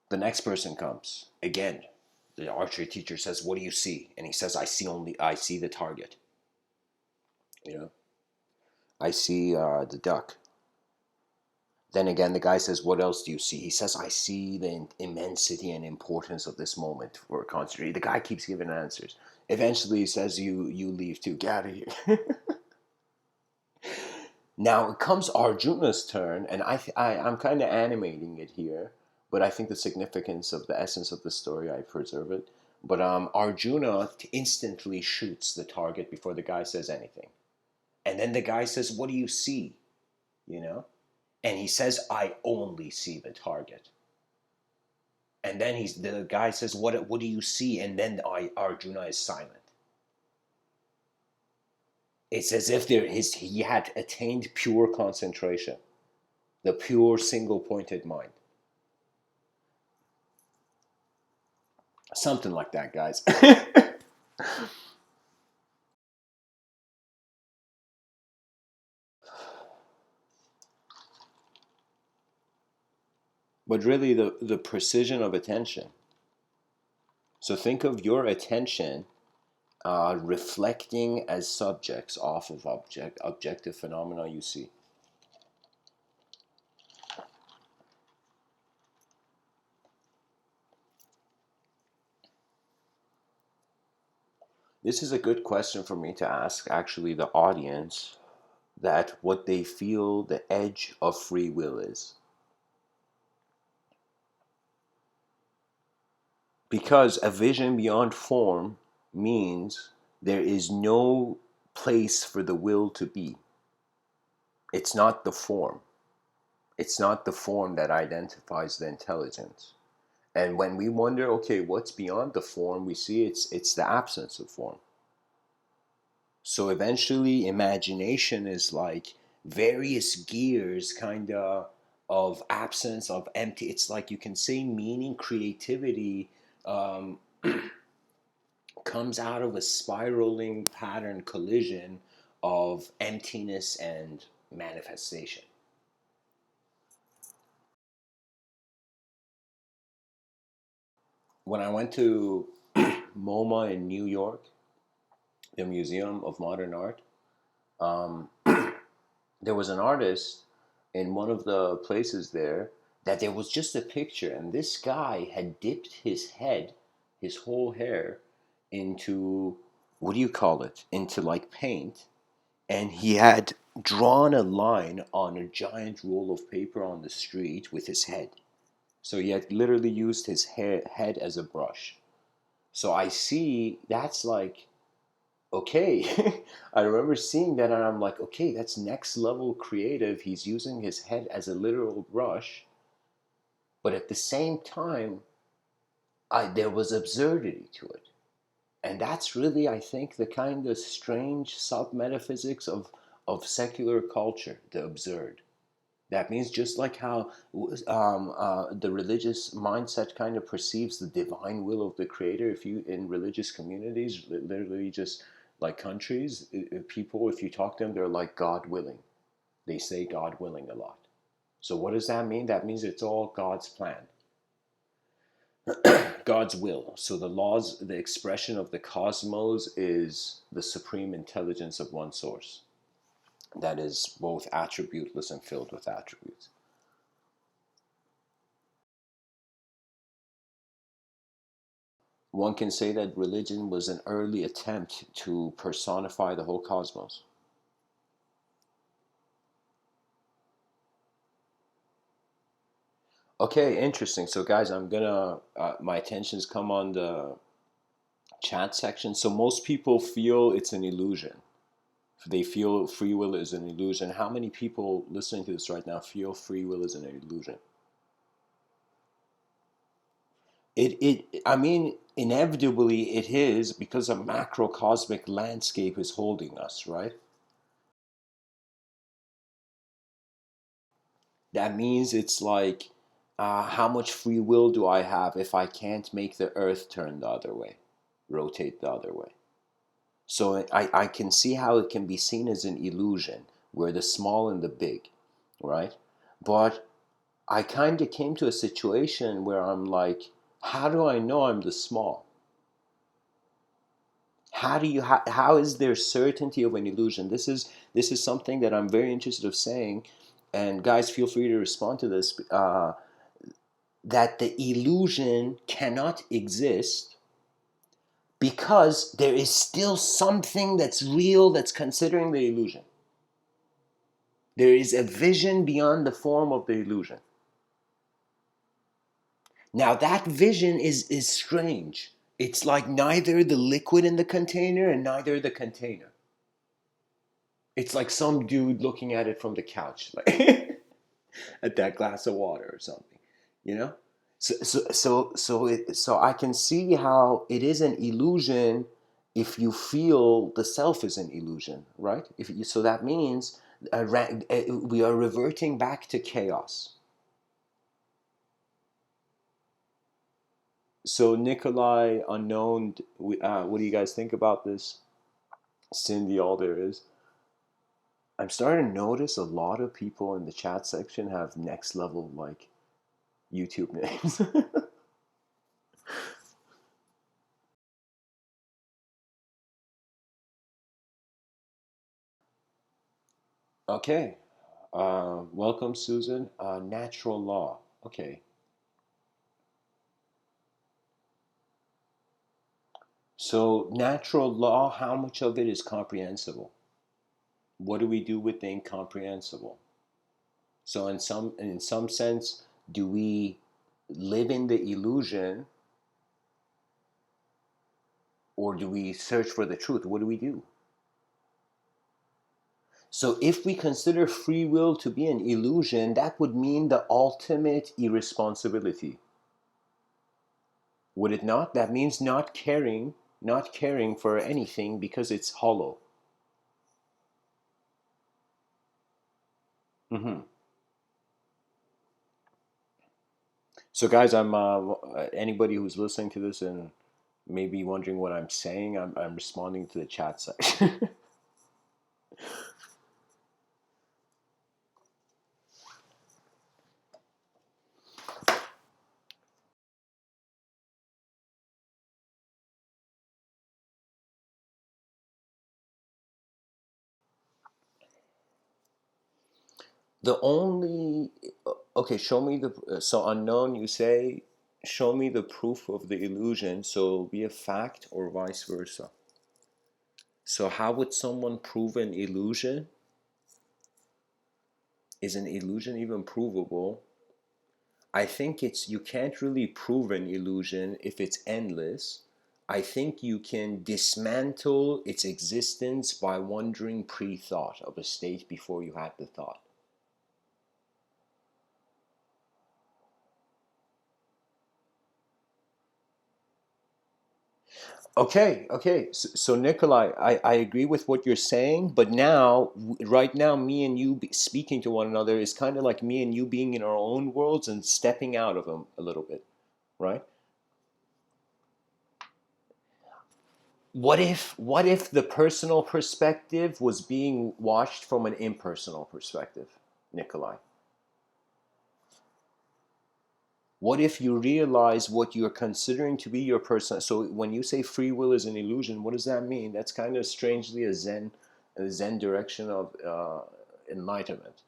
The next person comes. Again, the archery teacher says, "What do you see?" And he says, I see the target. You know, I see the duck." Then again, the guy says, "What else do you see?" He says, "I see the immensity and importance of this moment for concentrating." The guy keeps giving answers. Eventually, he says, "You leave too. Get out of here." Now it comes Arjuna's turn, and I'm kind of animating it here, but I think the significance of the essence of the story, I preserve it. But Arjuna instantly shoots the target before the guy says anything, and then the guy says, "What do you see?" You know, and he says, "I only see the target." And then the guy says, "What do you see?" And then Arjuna is silent. It's as if he had attained pure concentration, the pure single pointed mind. Something like that, guys. But really, the precision of attention. So think of your attention reflecting as subjects off of objective phenomena you see. This is a good question for me to ask actually the audience, that what they feel the edge of free will is. Because a vision beyond form means there is no place for the will to be. It's not the form. It's not the form that identifies the intelligence. And when we wonder, okay, what's beyond the form, we see it's the absence of form. So eventually, imagination is like various gears, kind of absence of empty. It's like you can say meaning, creativity um, comes out of a spiraling pattern collision of emptiness and manifestation. When I went to MoMA in New York, the Museum of Modern Art, um, there was an artist. in one of the places there, that there was just a picture, and this guy had dipped his head, his whole hair, into, what do you call it? Into like paint, and he had drawn a line on a giant roll of paper on the street with his head. So he had literally used his head as a brush. So I see that's like, okay. I remember seeing that and I'm like, okay, that's next level creative. He's using his head as a literal brush, but at the same time, there was absurdity to it. And that's really, I think, the kind of strange sub metaphysics of secular culture, the absurd. That means just like how the religious mindset kind of perceives the divine will of the creator. If you, in religious communities, literally just like countries, people, if you talk to them, they're like God willing. They say God willing a lot. So what does that mean? That means it's all God's plan, God's will. So the laws, the expression of the cosmos is the supreme intelligence of one source that is both attributeless and filled with attributes. One can say that religion was an early attempt to personify the whole cosmos. Okay, interesting. So, guys, I'm gonna, my attention's come on the chat section. So, most people feel it's an illusion. They feel free will is an illusion. How many people listening to this right now feel free will is an illusion? I mean, inevitably it is because a macrocosmic landscape is holding us, right? That means it's like, how much free will do I have if I can't make the earth turn the other way, rotate the other way? So I can see how it can be seen as an illusion. We're the small and the big, right? But I kind of came to a situation where I'm like, how do I know I'm the small? How is there certainty of an illusion? This is something that I'm very interested of saying, and guys, feel free to respond to this. That the illusion cannot exist because there is still something that's real that's considering the illusion. There is a vision beyond the form of the illusion. Now that vision is strange. It's like neither the liquid in the container and neither the container. It's like some dude looking at it from the couch, like at that glass of water or something, you know. So I can see how it is an illusion if you feel the self is an illusion, right? If you, so that means we are reverting back to chaos. So Nikolai, unknown, what do you guys think about this? Cindy, all there is. I'm starting to notice a lot of people in the chat section have next level like YouTube names. Okay. Welcome, Susan. Natural law. Okay. So, natural law, how much of it is comprehensible? What do we do with the incomprehensible? So, in some sense, do we live in the illusion or do we search for the truth? What do we do? So, if we consider free will to be an illusion, that would mean the ultimate irresponsibility. Would it not? That means not caring for anything because it's hollow. Hmm. So, guys, I'm anybody who's listening to this and maybe wondering what I'm saying, I'm responding to the chat section. The only okay, show me the so unknown. You say, show me the proof of the illusion. So it'll be a fact or vice versa. So how would someone prove an illusion? Is an illusion even provable? I think it's you can't really prove an illusion if it's endless. I think you can dismantle its existence by wondering pre-thought of a state before you had the thought. Okay, okay. So Nikolai, I agree with what you're saying, but now, right now, me and you speaking to one another is kind of like me and you being in our own worlds and stepping out of them a little bit, right? What if the personal perspective was being watched from an impersonal perspective, Nikolai? What if you realize what you're considering to be your person? So when you say free will is an illusion, what does that mean? That's kind of strangely a Zen direction of enlightenment.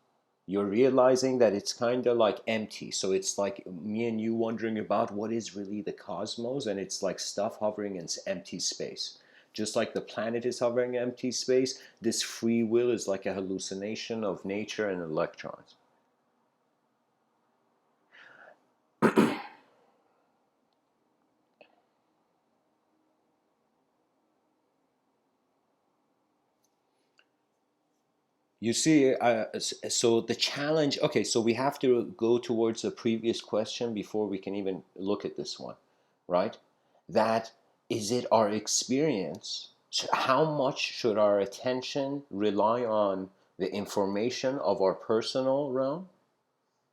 You're realizing that it's kind of like empty. So it's like me and you wondering about what is really the cosmos, and it's like stuff hovering in empty space. Just like the planet is hovering in empty space, this free will is like a hallucination of nature and electrons. You see, so the challenge, okay, so we have to go towards the previous question before we can even look at this one, right? That is it our experience? How much should our attention rely on the information of our personal realm?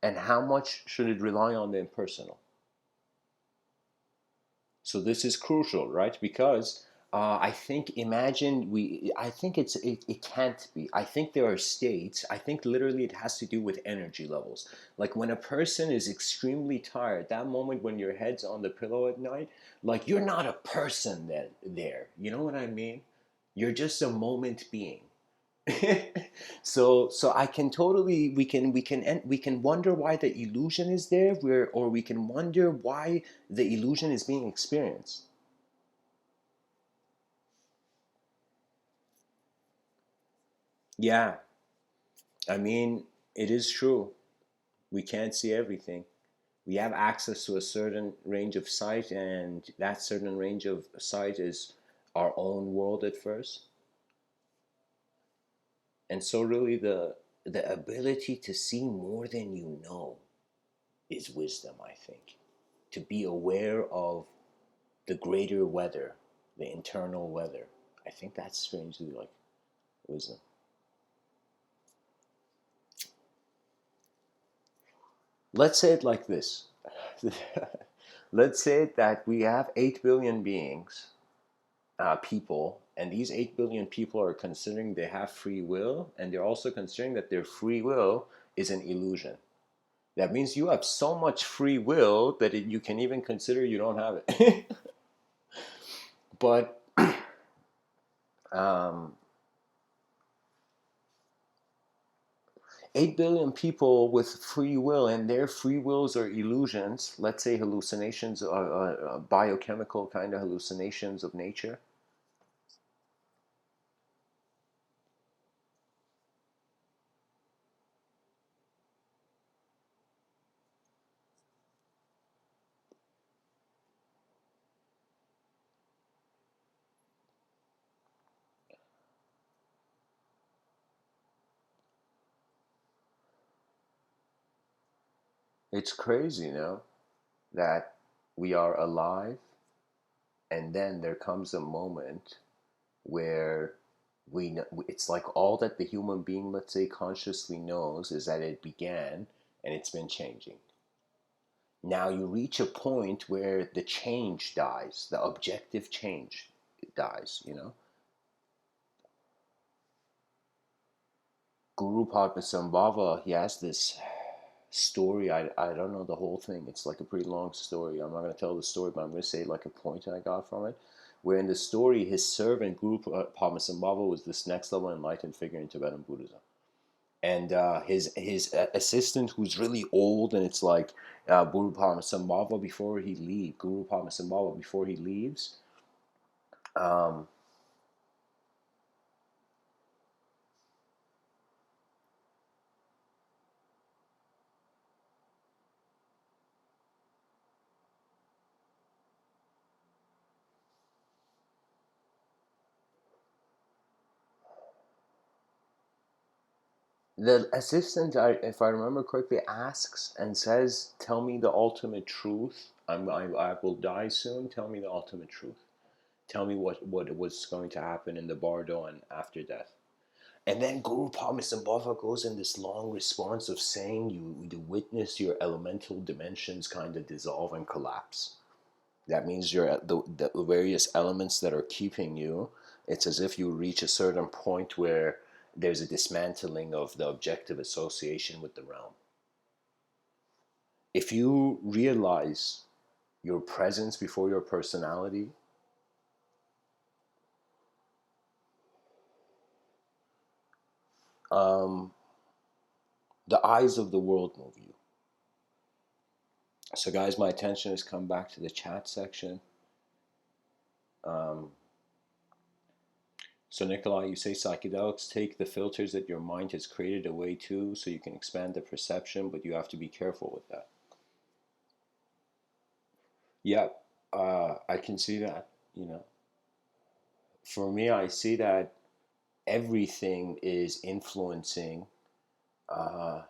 And how much should it rely on the impersonal? So this is crucial, right? Because I think imagine I think it can't be. I think there are states. I think literally it has to do with energy levels. Like when a person is extremely tired, that moment when your head's on the pillow at night, like you're not a person then there. You know what I mean? You're just a moment being. So I can totally we can wonder why the illusion is there, where or we can wonder why the illusion is being experienced. Yeah, I mean, it is true. We can't see everything. We have access to a certain range of sight, and that certain range of sight is our own world at first. And so really the ability to see more than you know is wisdom, I think. To be aware of the greater weather, the internal weather. I think that's strangely like wisdom. Let's say it like this. Let's say that we have 8 billion beings, people, and these 8 billion people are considering they have free will, and they're also considering that their free will is an illusion. That means you have so much free will that you can even consider you don't have it. But um, 8 billion people with free will, and their free wills are illusions, let's say hallucinations, biochemical kind of hallucinations of nature. It's crazy, that we are alive, and then there comes a moment where we know, it's like all that the human being, let's say, consciously knows is that it began and it's been changing. Now you reach a point where the change dies, the objective change dies. Guru Padmasambhava, he has this story. I don't know the whole thing. It's like a pretty long story. I'm not going to tell the story, but I'm going to say like a point I got from it. Where in the story, his servant Guru Padmasambhava was this next level enlightened figure in Tibetan Buddhism. and his assistant, who's really old, and it's like Guru Padmasambhava Guru Padmasambhava before he leaves. Um, the assistant, if I remember correctly, asks and says, "Tell me the ultimate truth. I will die soon. Tell me the ultimate truth. Tell me what was going to happen in the bardo and after death." And then Guru Padmasambhava goes in this long response of saying, you witness your elemental dimensions kind of dissolve and collapse. That means the various elements that are keeping you, it's as if you reach a certain point where there's a dismantling of the objective association with the realm. If you realize your presence before your personality, um, the eyes of the world move you. So, guys, my attention has come back to the chat section. Um, so, Nikolai, you say psychedelics take the filters that your mind has created away too, so you can expand the perception, but you have to be careful with that. Yeah, I can see that. You know, for me, I see that everything is influencing uh,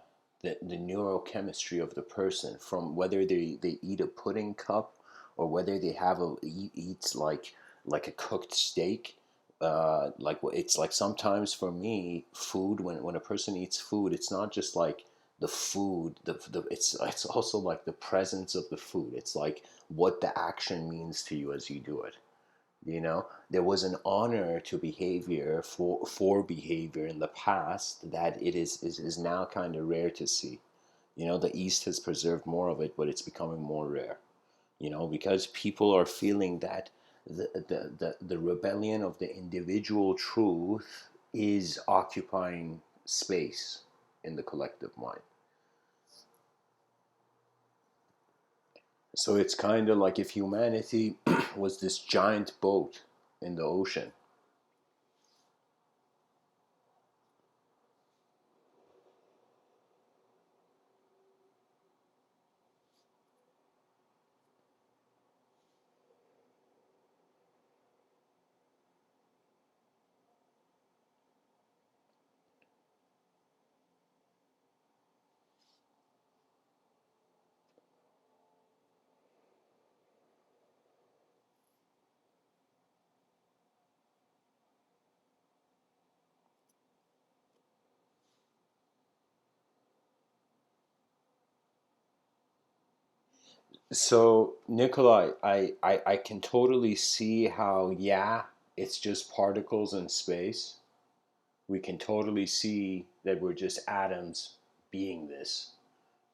the neurochemistry of the person, from whether they eat a pudding cup or whether they have eats like a cooked steak. Like it's like sometimes for me, food, when a person eats food, it's not just like the food, it's also like the presence of the food. It's like what the action means to you as you do it. You know, there was an honor to behavior for behavior in the past that is now kind of rare to see. You know, the East has preserved more of it, but it's becoming more rare. You know, because people are feeling that the rebellion of the individual truth is occupying space in the collective mind. So it's kind of like if humanity was this giant boat in the ocean. So, Nikolai, I can totally see how, yeah, it's just particles in space. We can totally see that we're just atoms being this,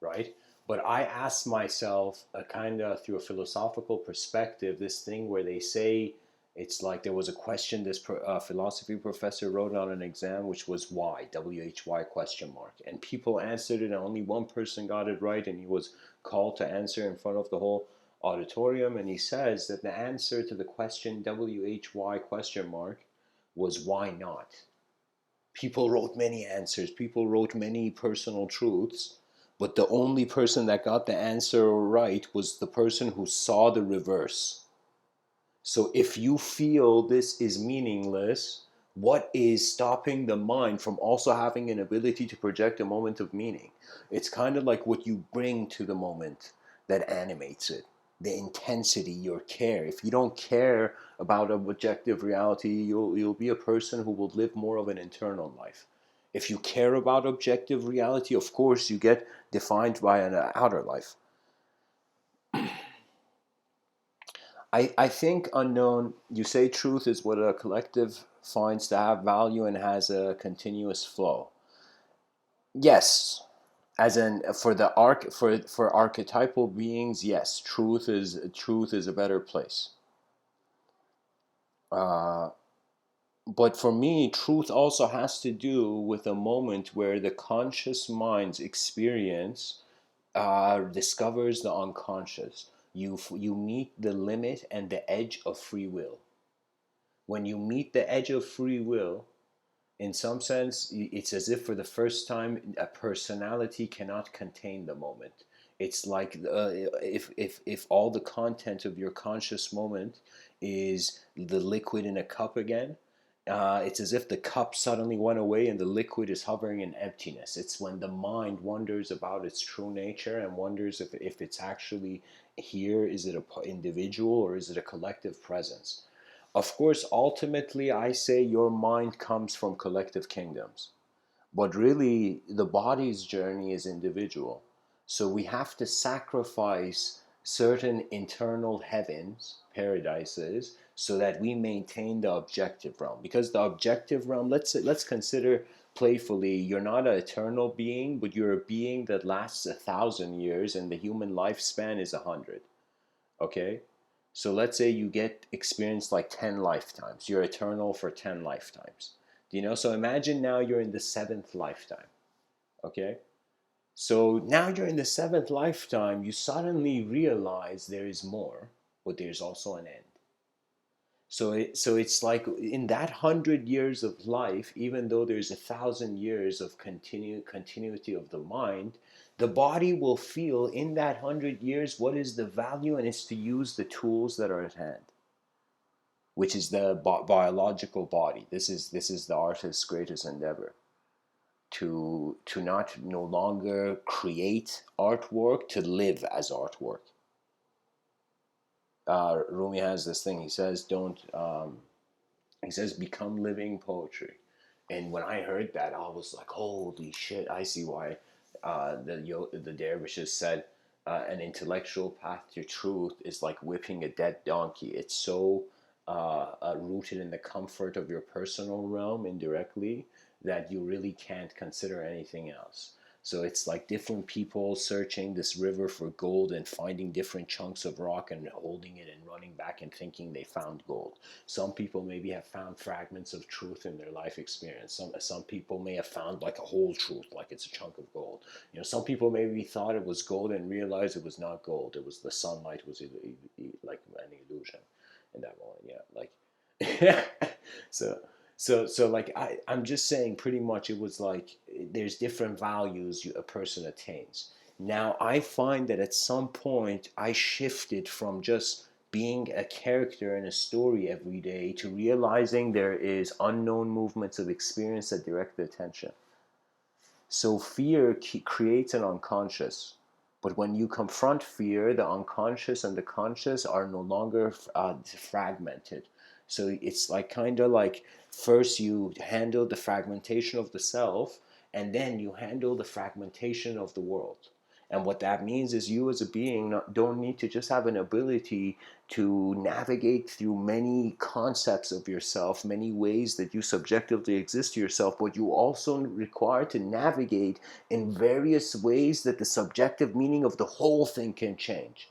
right? But I ask myself, a kind of through a philosophical perspective, this thing where they say it's like there was a question this philosophy professor wrote on an exam, which was why, WHY question mark, and people answered it, and only one person got it right, and he was called to answer in front of the whole auditorium, and he says that the answer to the question WHY question mark was why not. People wrote many answers, people wrote many personal truths, but the only person that got the answer right was the person who saw the reverse. So if you feel this is meaningless, what is stopping the mind from also having an ability to project a moment of meaning? It's kind of like what you bring to the moment that animates it. The intensity, your care. If you don't care about objective reality, you'll be a person who will live more of an internal life. If you care about objective reality, of course, you get defined by an outer life. I think unknown, you say truth is what a collective finds to have value and has a continuous flow. Yes, as in for the for archetypal beings, yes, truth is a better place. Uh, But for me, truth also has to do with a moment where the conscious mind's experience discovers the unconscious. You meet the limit and the edge of free will. When you meet the edge of free will, in some sense, it's as if for the first time a personality cannot contain the moment. It's like if all the content of your conscious moment is the liquid in a cup again, it's as if the cup suddenly went away and the liquid is hovering in emptiness. It's when the mind wonders about its true nature and wonders if it's actually here. Is it an individual or is it a collective presence? Of course, ultimately, I say your mind comes from collective kingdoms. But really, the body's journey is individual. So we have to sacrifice certain internal heavens, paradises, so that we maintain the objective realm. Because the objective realm, let's consider playfully, you're not an eternal being, but you're a being that lasts 1,000 years, and the human lifespan is 100. Okay, so let's say you get experience like 10 lifetimes. You're eternal for 10 lifetimes. Do you know? So imagine now you're in the seventh lifetime. Okay, so now you're in the seventh lifetime. You suddenly realize there is more, but there's also an end. So it's like in that 100 years of life, even though there's 1,000 years of continuity of the mind, the body will feel in that 100 years what is the value, and it's to use the tools that are at hand, which is the biological body. This is the artist's greatest endeavor, to not no longer create artwork, to live as artwork. Rumi has this thing. He says, "Don't." He says, "Become living poetry." And when I heard that, I was like, "Holy shit! I see why the dervishes said an intellectual path to truth is like whipping a dead donkey. It's so rooted in the comfort of your personal realm indirectly that you really can't consider anything else." So it's like different people searching this river for gold and finding different chunks of rock and holding it and running back and thinking they found gold. Some people maybe have found fragments of truth in their life experience. Some people may have found like a whole truth, like it's a chunk of gold. Some people maybe thought it was gold and realized it was not gold. It was the sunlight was like an illusion in that moment. Yeah, like so like I'm just saying, pretty much it was like there's different values a person attains. Now I find that at some point I shifted from just being a character in a story every day to realizing there is unknown movements of experience that direct the attention. So fear creates an unconscious. But when you confront fear, the unconscious and the conscious are no longer fragmented. So it's like kind of like first you handle the fragmentation of the self, and then you handle the fragmentation of the world. And what that means is you as a being don't need to just have an ability to navigate through many concepts of yourself, many ways that you subjectively exist to yourself, but you also require to navigate in various ways that the subjective meaning of the whole thing can change.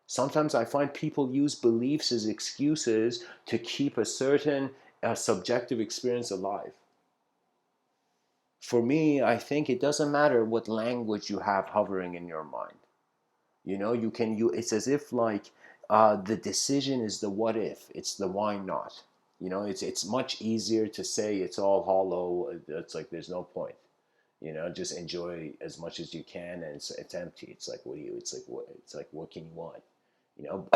Sometimes I find people use beliefs as excuses to keep a certain subjective experience alive. For me, I think it doesn't matter what language you have hovering in your mind. It's as if like the decision is the what if, it's the why not. It's much easier to say it's all hollow. It's like there's no point. Just enjoy as much as you can, and it's empty. It's like what do you? It's like what can you want? you know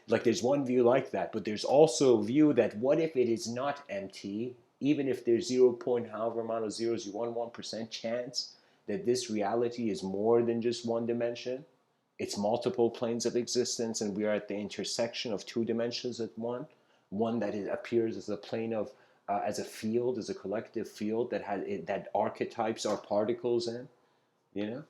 like there's one view like that, but there's also a view that what if it is not empty, even if there's 0 point however amount of zeros you want, 1% chance that this reality is more than just one dimension. It's multiple planes of existence, and we are at the intersection of two dimensions at one that it appears as a plane of as a field, as a collective field that that archetypes are particles in, you know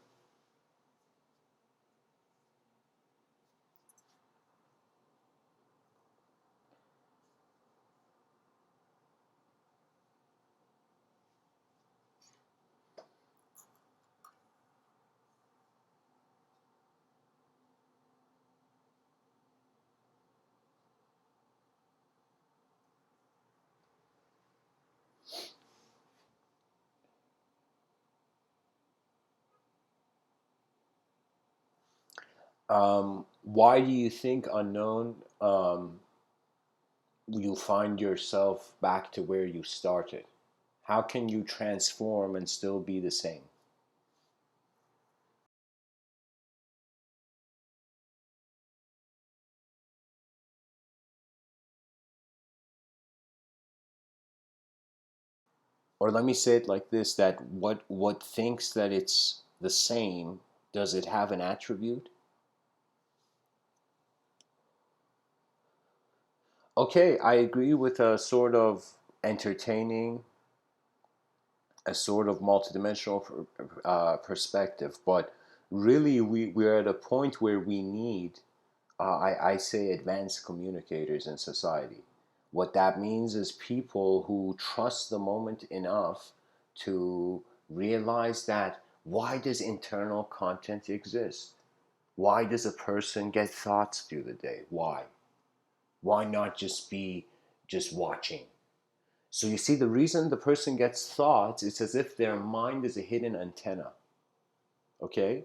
Why do you think, unknown, you find yourself back to where you started? How can you transform and still be the same? Or let me say it like this, that what thinks that it's the same, does it have an attribute? Okay, I agree with a sort of entertaining, a sort of multidimensional perspective, but really we're at a point where we need, I say, advanced communicators in society. What that means is people who trust the moment enough to realize that, why does internal content exist? Why does a person get thoughts through the day? Why? Why not just be just watching? So you see, the reason the person gets thoughts, it's as if their mind is a hidden antenna. Okay?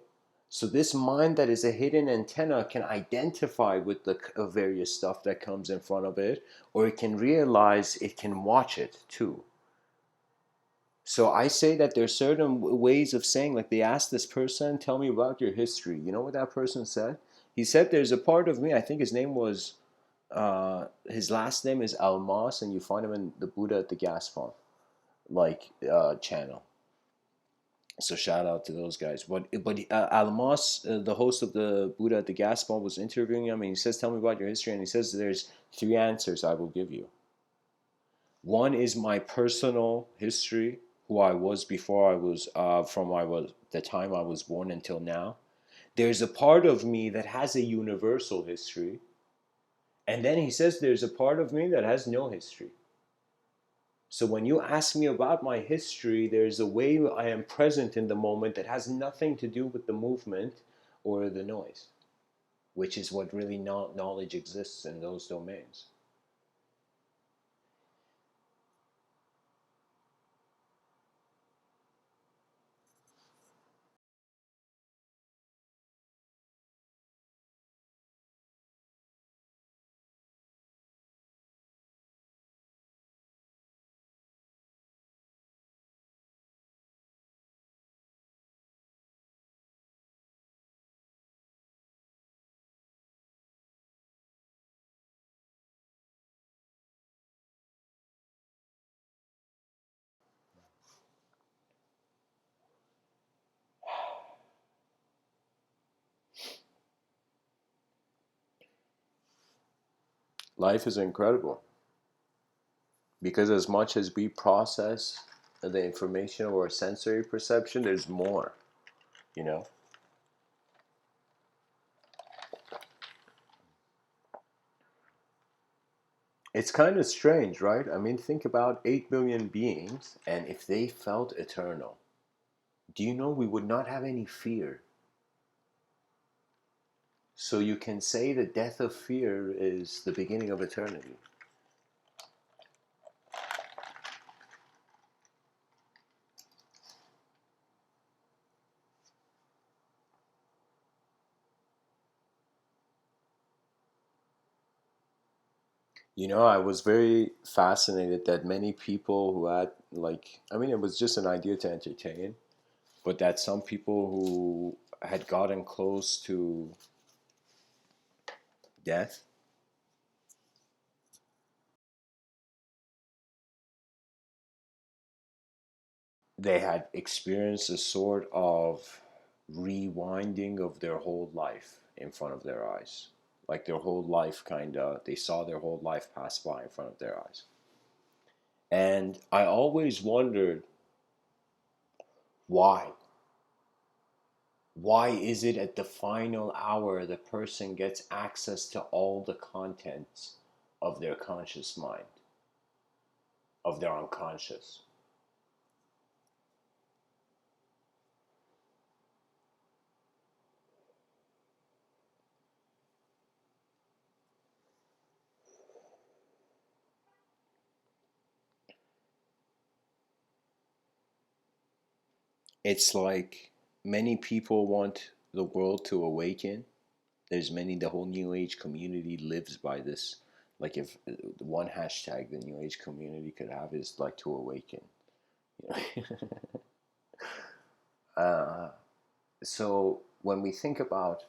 So this mind that is a hidden antenna can identify with the various stuff that comes in front of it, or it can realize it can watch it too. So I say that there's certain ways of saying, like they asked this person, tell me about your history. You know what that person said? He said, there's a part of me, I think his name was, his last name is Almas, and you find him in the Buddha at the Gas Pump, like, channel. So shout out to those guys. But Almas, the host of the Buddha at the Gas Pump, was interviewing him, and he says, "Tell me about your history." And he says, "There's three answers I will give you. One is my personal history, who I was before I was, from I was the time I was born until now. There's a part of me that has a universal history, and then he says there's a part of me that has no history. So when you ask me about my history, there's a way I am present in the moment that has nothing to do with the movement or the noise, which is what really knowledge exists in those domains." Life is incredible because as much as we process the information or sensory perception, there's more, you know? It's kind of strange, right? I mean, think about 8 billion beings, and if they felt eternal, do you know we would not have any fear? So you can say the death of fear is the beginning of eternity. You know, I was very fascinated that many people who had, like, I mean, it was just an idea to entertain, but that some people who had gotten close to death, they had experienced a sort of rewinding of their whole life in front of their eyes. Like their whole life kind of, they saw their whole life pass by in front of their eyes. And I always wondered, why? Why is it at the final hour the person gets access to all the contents of their conscious mind, of their unconscious? It's like many people want the world to awaken, There's many, the whole New Age community lives by this. Like if one hashtag the New Age community could have is like to awaken. You know? uh, so when we think about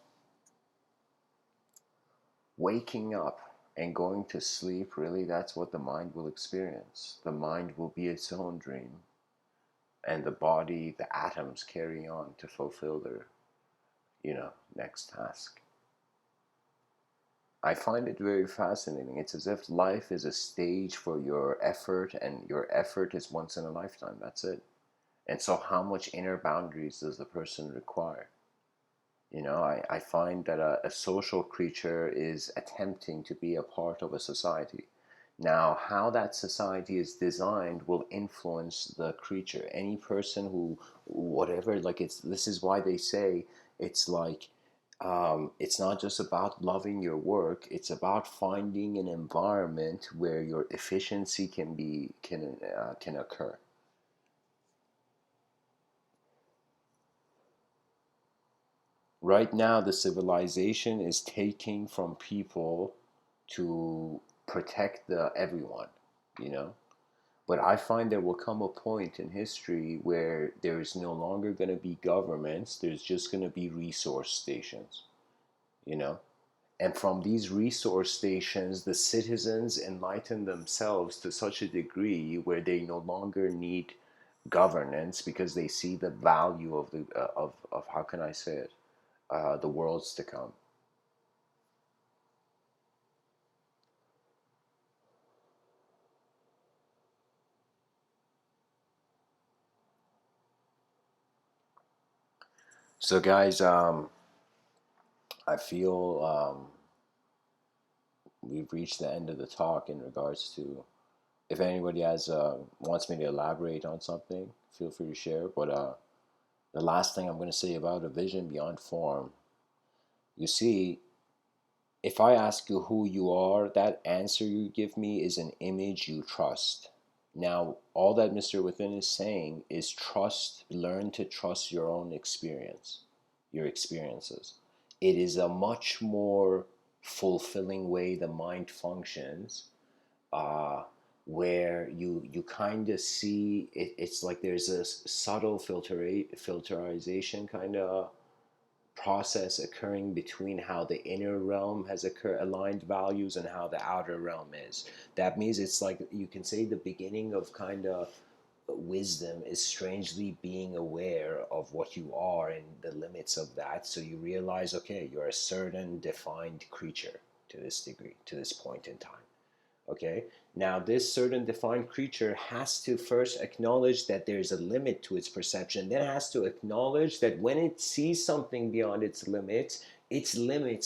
waking up and going to sleep, really, that's what the mind will experience. The mind will be its own dream, and the body, the atoms carry on to fulfill their, next task. I find it very fascinating. It's as if life is a stage for your effort, and your effort is once in a lifetime. That's it. And so, how much inner boundaries does the person require? I find that a social creature is attempting to be a part of a society. Now, how that society is designed will influence the creature. Any person who, whatever, like this is why they say it's like, it's not just about loving your work. It's about finding an environment where your efficiency can occur. Right now, the civilization is taking from people to protect the everyone, you know. But I find there will come a point in history where there is no longer going to be governments. There's just going to be resource stations, you know. And from these resource stations, the citizens enlighten themselves to such a degree where they no longer need governance because they see the value of the of how can I say it, the worlds to come. So, guys, I feel we've reached the end of the talk in regards to. If anybody has wants me to elaborate on something, feel free to share. But the last thing I'm going to say about a vision beyond form, you see, if I ask you who you are, that answer you give me is an image you trust. Now, all that Mr. Within is saying is trust, learn to trust your own experience, your experiences. It is a much more fulfilling way the mind functions, uh, where you kind of see it's like there's a subtle filterization kind of process occurring between how the inner realm has aligned values and how the outer realm is. That means it's like you can say the beginning of kind of wisdom is strangely being aware of what you are and the limits of that. So you realize, okay, you're a certain defined creature to this degree, to this point in time. Okay, now this certain defined creature has to first acknowledge that there's a limit to its perception, then it has to acknowledge that when it sees something beyond its limits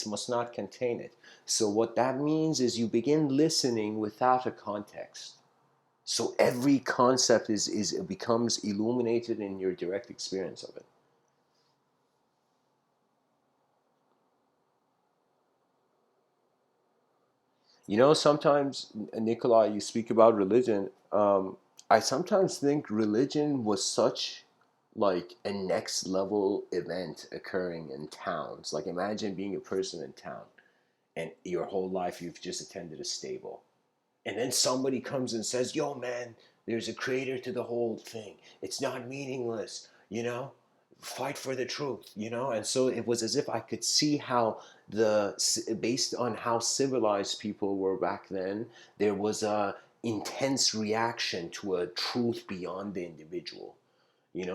must not contain it. So what that means is you begin listening without a context. So every concept is becomes illuminated in your direct experience of it. Sometimes, Nikolai, you speak about religion. I sometimes think religion was such like a next level event occurring in towns. Like imagine being a person in town and your whole life you've just attended a stable. And then somebody comes and says, "Yo, man, there's a creator to the whole thing. It's not meaningless, fight for the truth, And so it was as if I could see how based on how civilized people were back then, there was a intense reaction to a truth beyond the individual.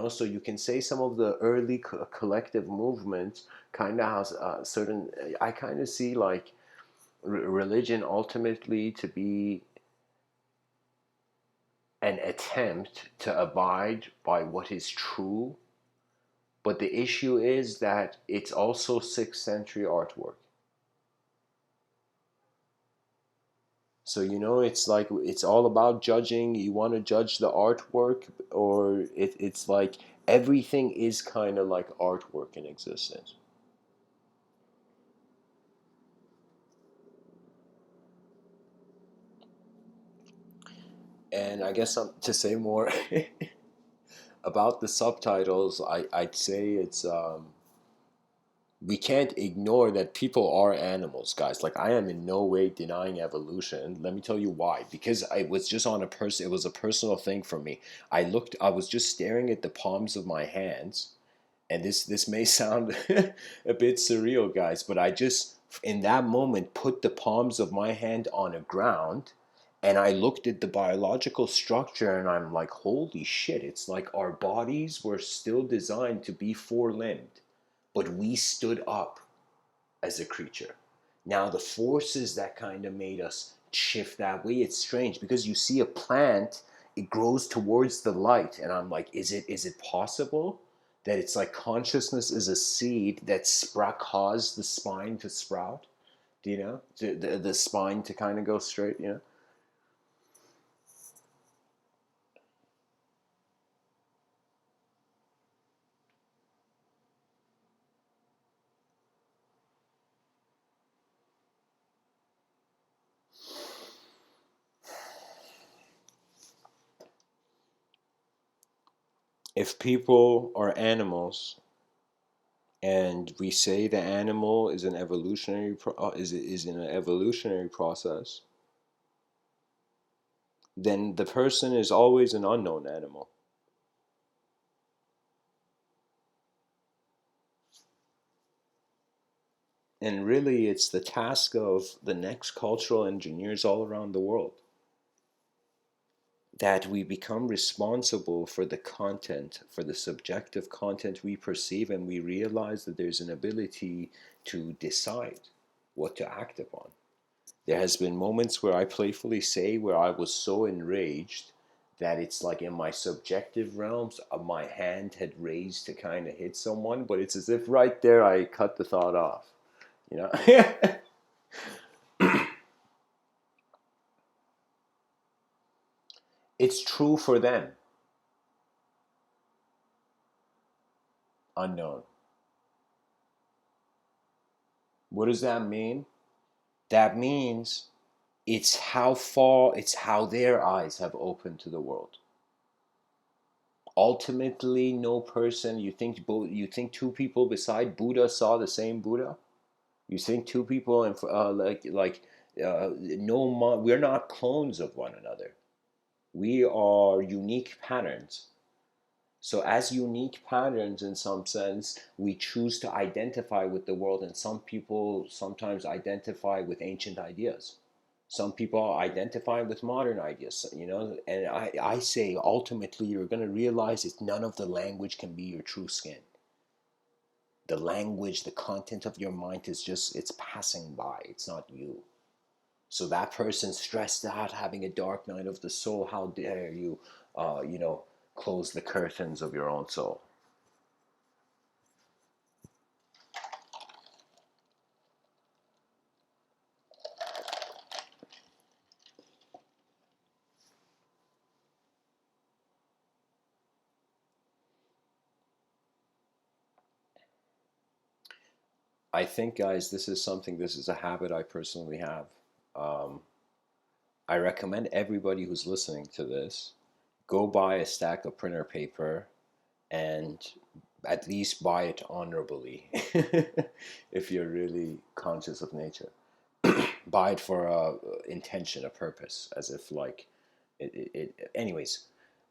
So you can say some of the early collective movements kind of has certain. I kind of see like religion ultimately to be an attempt to abide by what is true, but the issue is that it's also 6th century artwork. So it's like it's all about judging. You want to judge the artwork, or it's like everything is kind of like artwork in existence. And I guess to say more about the subtitles, I'd say it's we can't ignore that people are animals, guys. Like, I am in no way denying evolution. Let me tell you why. Because I was just on a person, it was a personal thing for me. I was just staring at the palms of my hands, and this may sound a bit surreal, guys, but I just in that moment put the palms of my hand on a ground, and I looked at the biological structure, and I'm like, holy shit, it's like our bodies were still designed to be four-limbed, but we stood up as a creature. Now, the forces that kind of made us shift that way, it's strange because you see a plant, it grows towards the light, and I'm like, is it possible that it's like consciousness is a seed that caused the spine to sprout? Do you know? The spine to kind of go straight, you know? If people are animals, and we say the animal is an is in an evolutionary process, then the person is always an unknown animal. And really, it's the task of the next cultural engineers all around the world that we become responsible for the content, for the subjective content we perceive, and we realize that there's an ability to decide what to act upon. There has been moments where I playfully say where I was so enraged that it's like in my subjective realms, my hand had raised to kind of hit someone, but it's as if right there I cut the thought off. You know, it's true for them. Unknown. What does that mean? That means it's how their eyes have opened to the world. Ultimately, no person, you think two people beside Buddha saw the same Buddha? You think two people in no, we're not clones of one another. We are unique patterns. So, as unique patterns, in some sense, we choose to identify with the world, and some people sometimes identify with ancient ideas. Some people identify with modern ideas, you know, and I say ultimately you're going to realize that none of the language can be your true skin. The language, the content of your mind is just, it's passing by, it's not you. So that person stressed out, having a dark night of the soul, how dare you, you know, close the curtains of your own soul. I think, guys, this is a habit I personally have. Um, I recommend everybody who's listening to this go buy a stack of printer paper and at least buy it honorably if you're really conscious of nature. Buy it for a intention, a purpose, as if like anyways,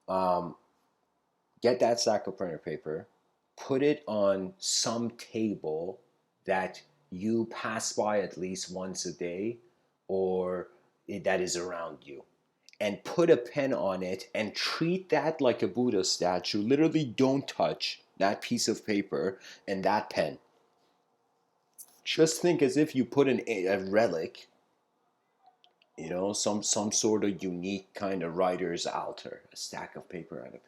um, get that stack of printer paper, put it on some table that you pass by at least once a day, or that is around you, and put a pen on it and treat that like a Buddha statue. Literally, don't touch that piece of paper and that pen. Just think as if you put a relic, you know, some sort of unique kind of writer's altar, a stack of paper and a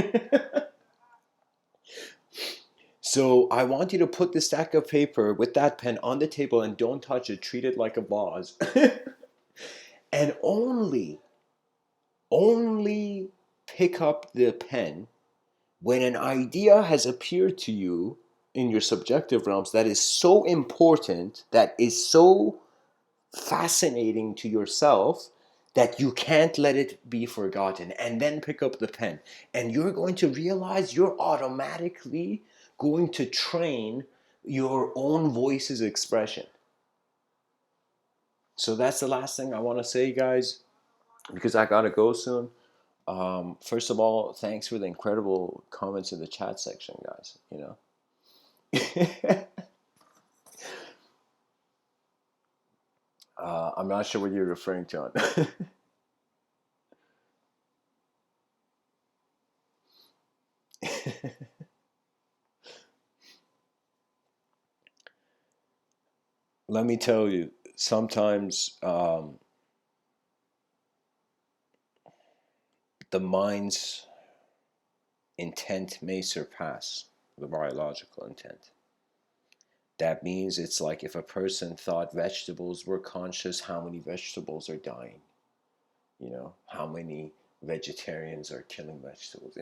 pen. So I want you to put the stack of paper with that pen on the table and don't touch it. Treat it like a vase. And only pick up the pen when an idea has appeared to you in your subjective realms that is so important, that is so fascinating to yourself, that you can't let it be forgotten, and then pick up the pen. And you're going to realize you're automatically going to train your own voice's expression. So that's the last thing I want to say, guys, because I gotta go soon. First of all, thanks for the incredible comments in the chat section, guys. I'm not sure what you're referring to on. Let me tell you, sometimes the mind's intent may surpass the biological intent. That means it's like if a person thought vegetables were conscious, how many vegetables are dying? How many vegetarians are killing vegetables?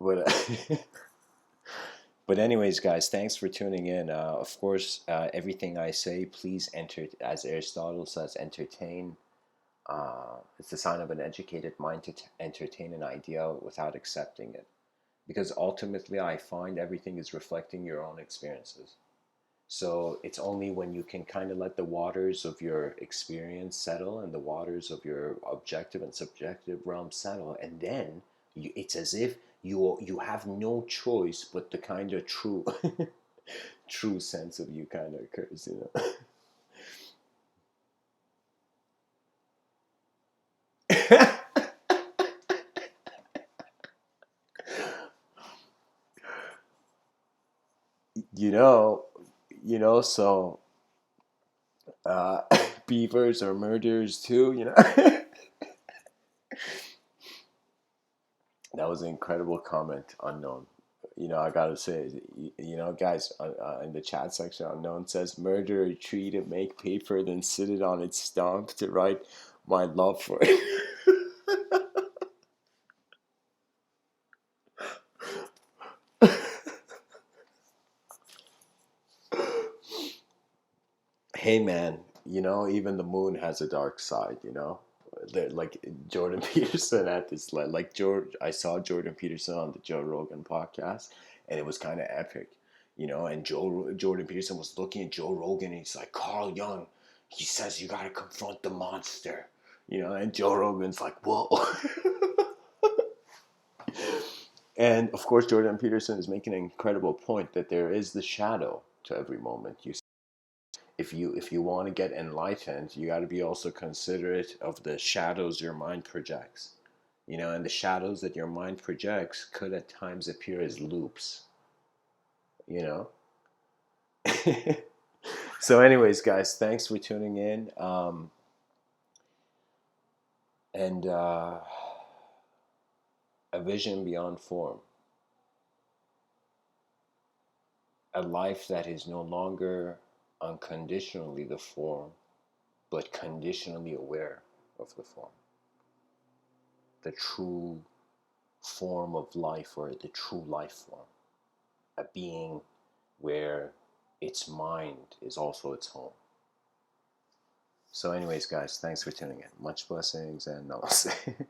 but, but anyways, guys, thanks for tuning in. Of course, everything I say, please enter, as Aristotle says, entertain. It's the sign of an educated mind to entertain an idea without accepting it. Because ultimately, I find everything is reflecting your own experiences. So it's only when you can kind of let the waters of your experience settle and the waters of your objective and subjective realm settle, and then it's as if you have no choice but the kind of true true sense of you kind of occurs. you know, so uh, beavers are murderers too. That was an incredible comment, Unknown. I gotta say, guys, in the chat section, Unknown says, "Murder a tree to make paper, then sit it on its stump to write my love for it." Hey, man, even the moon has a dark side. Like Jordan Peterson at this, like George, I saw Jordan Peterson on the Joe Rogan podcast, and it was kind of epic. And Jordan Peterson was looking at Joe Rogan, and he's like, "Carl Jung, he says you gotta confront the monster." And Joe Rogan's like, "Whoa." And of course, Jordan Peterson is making an incredible point that there is the shadow to every moment. If you want to get enlightened, you got to be also considerate of the shadows your mind projects. And the shadows that your mind projects could at times appear as loops. You know. So, anyways, guys, thanks for tuning in. And a vision beyond form, a life that is no longer unconditionally the form, but conditionally aware of the form. The true form of life, or the true life form. A being where its mind is also its home. So anyways, guys, thanks for tuning in. Much blessings and namaste.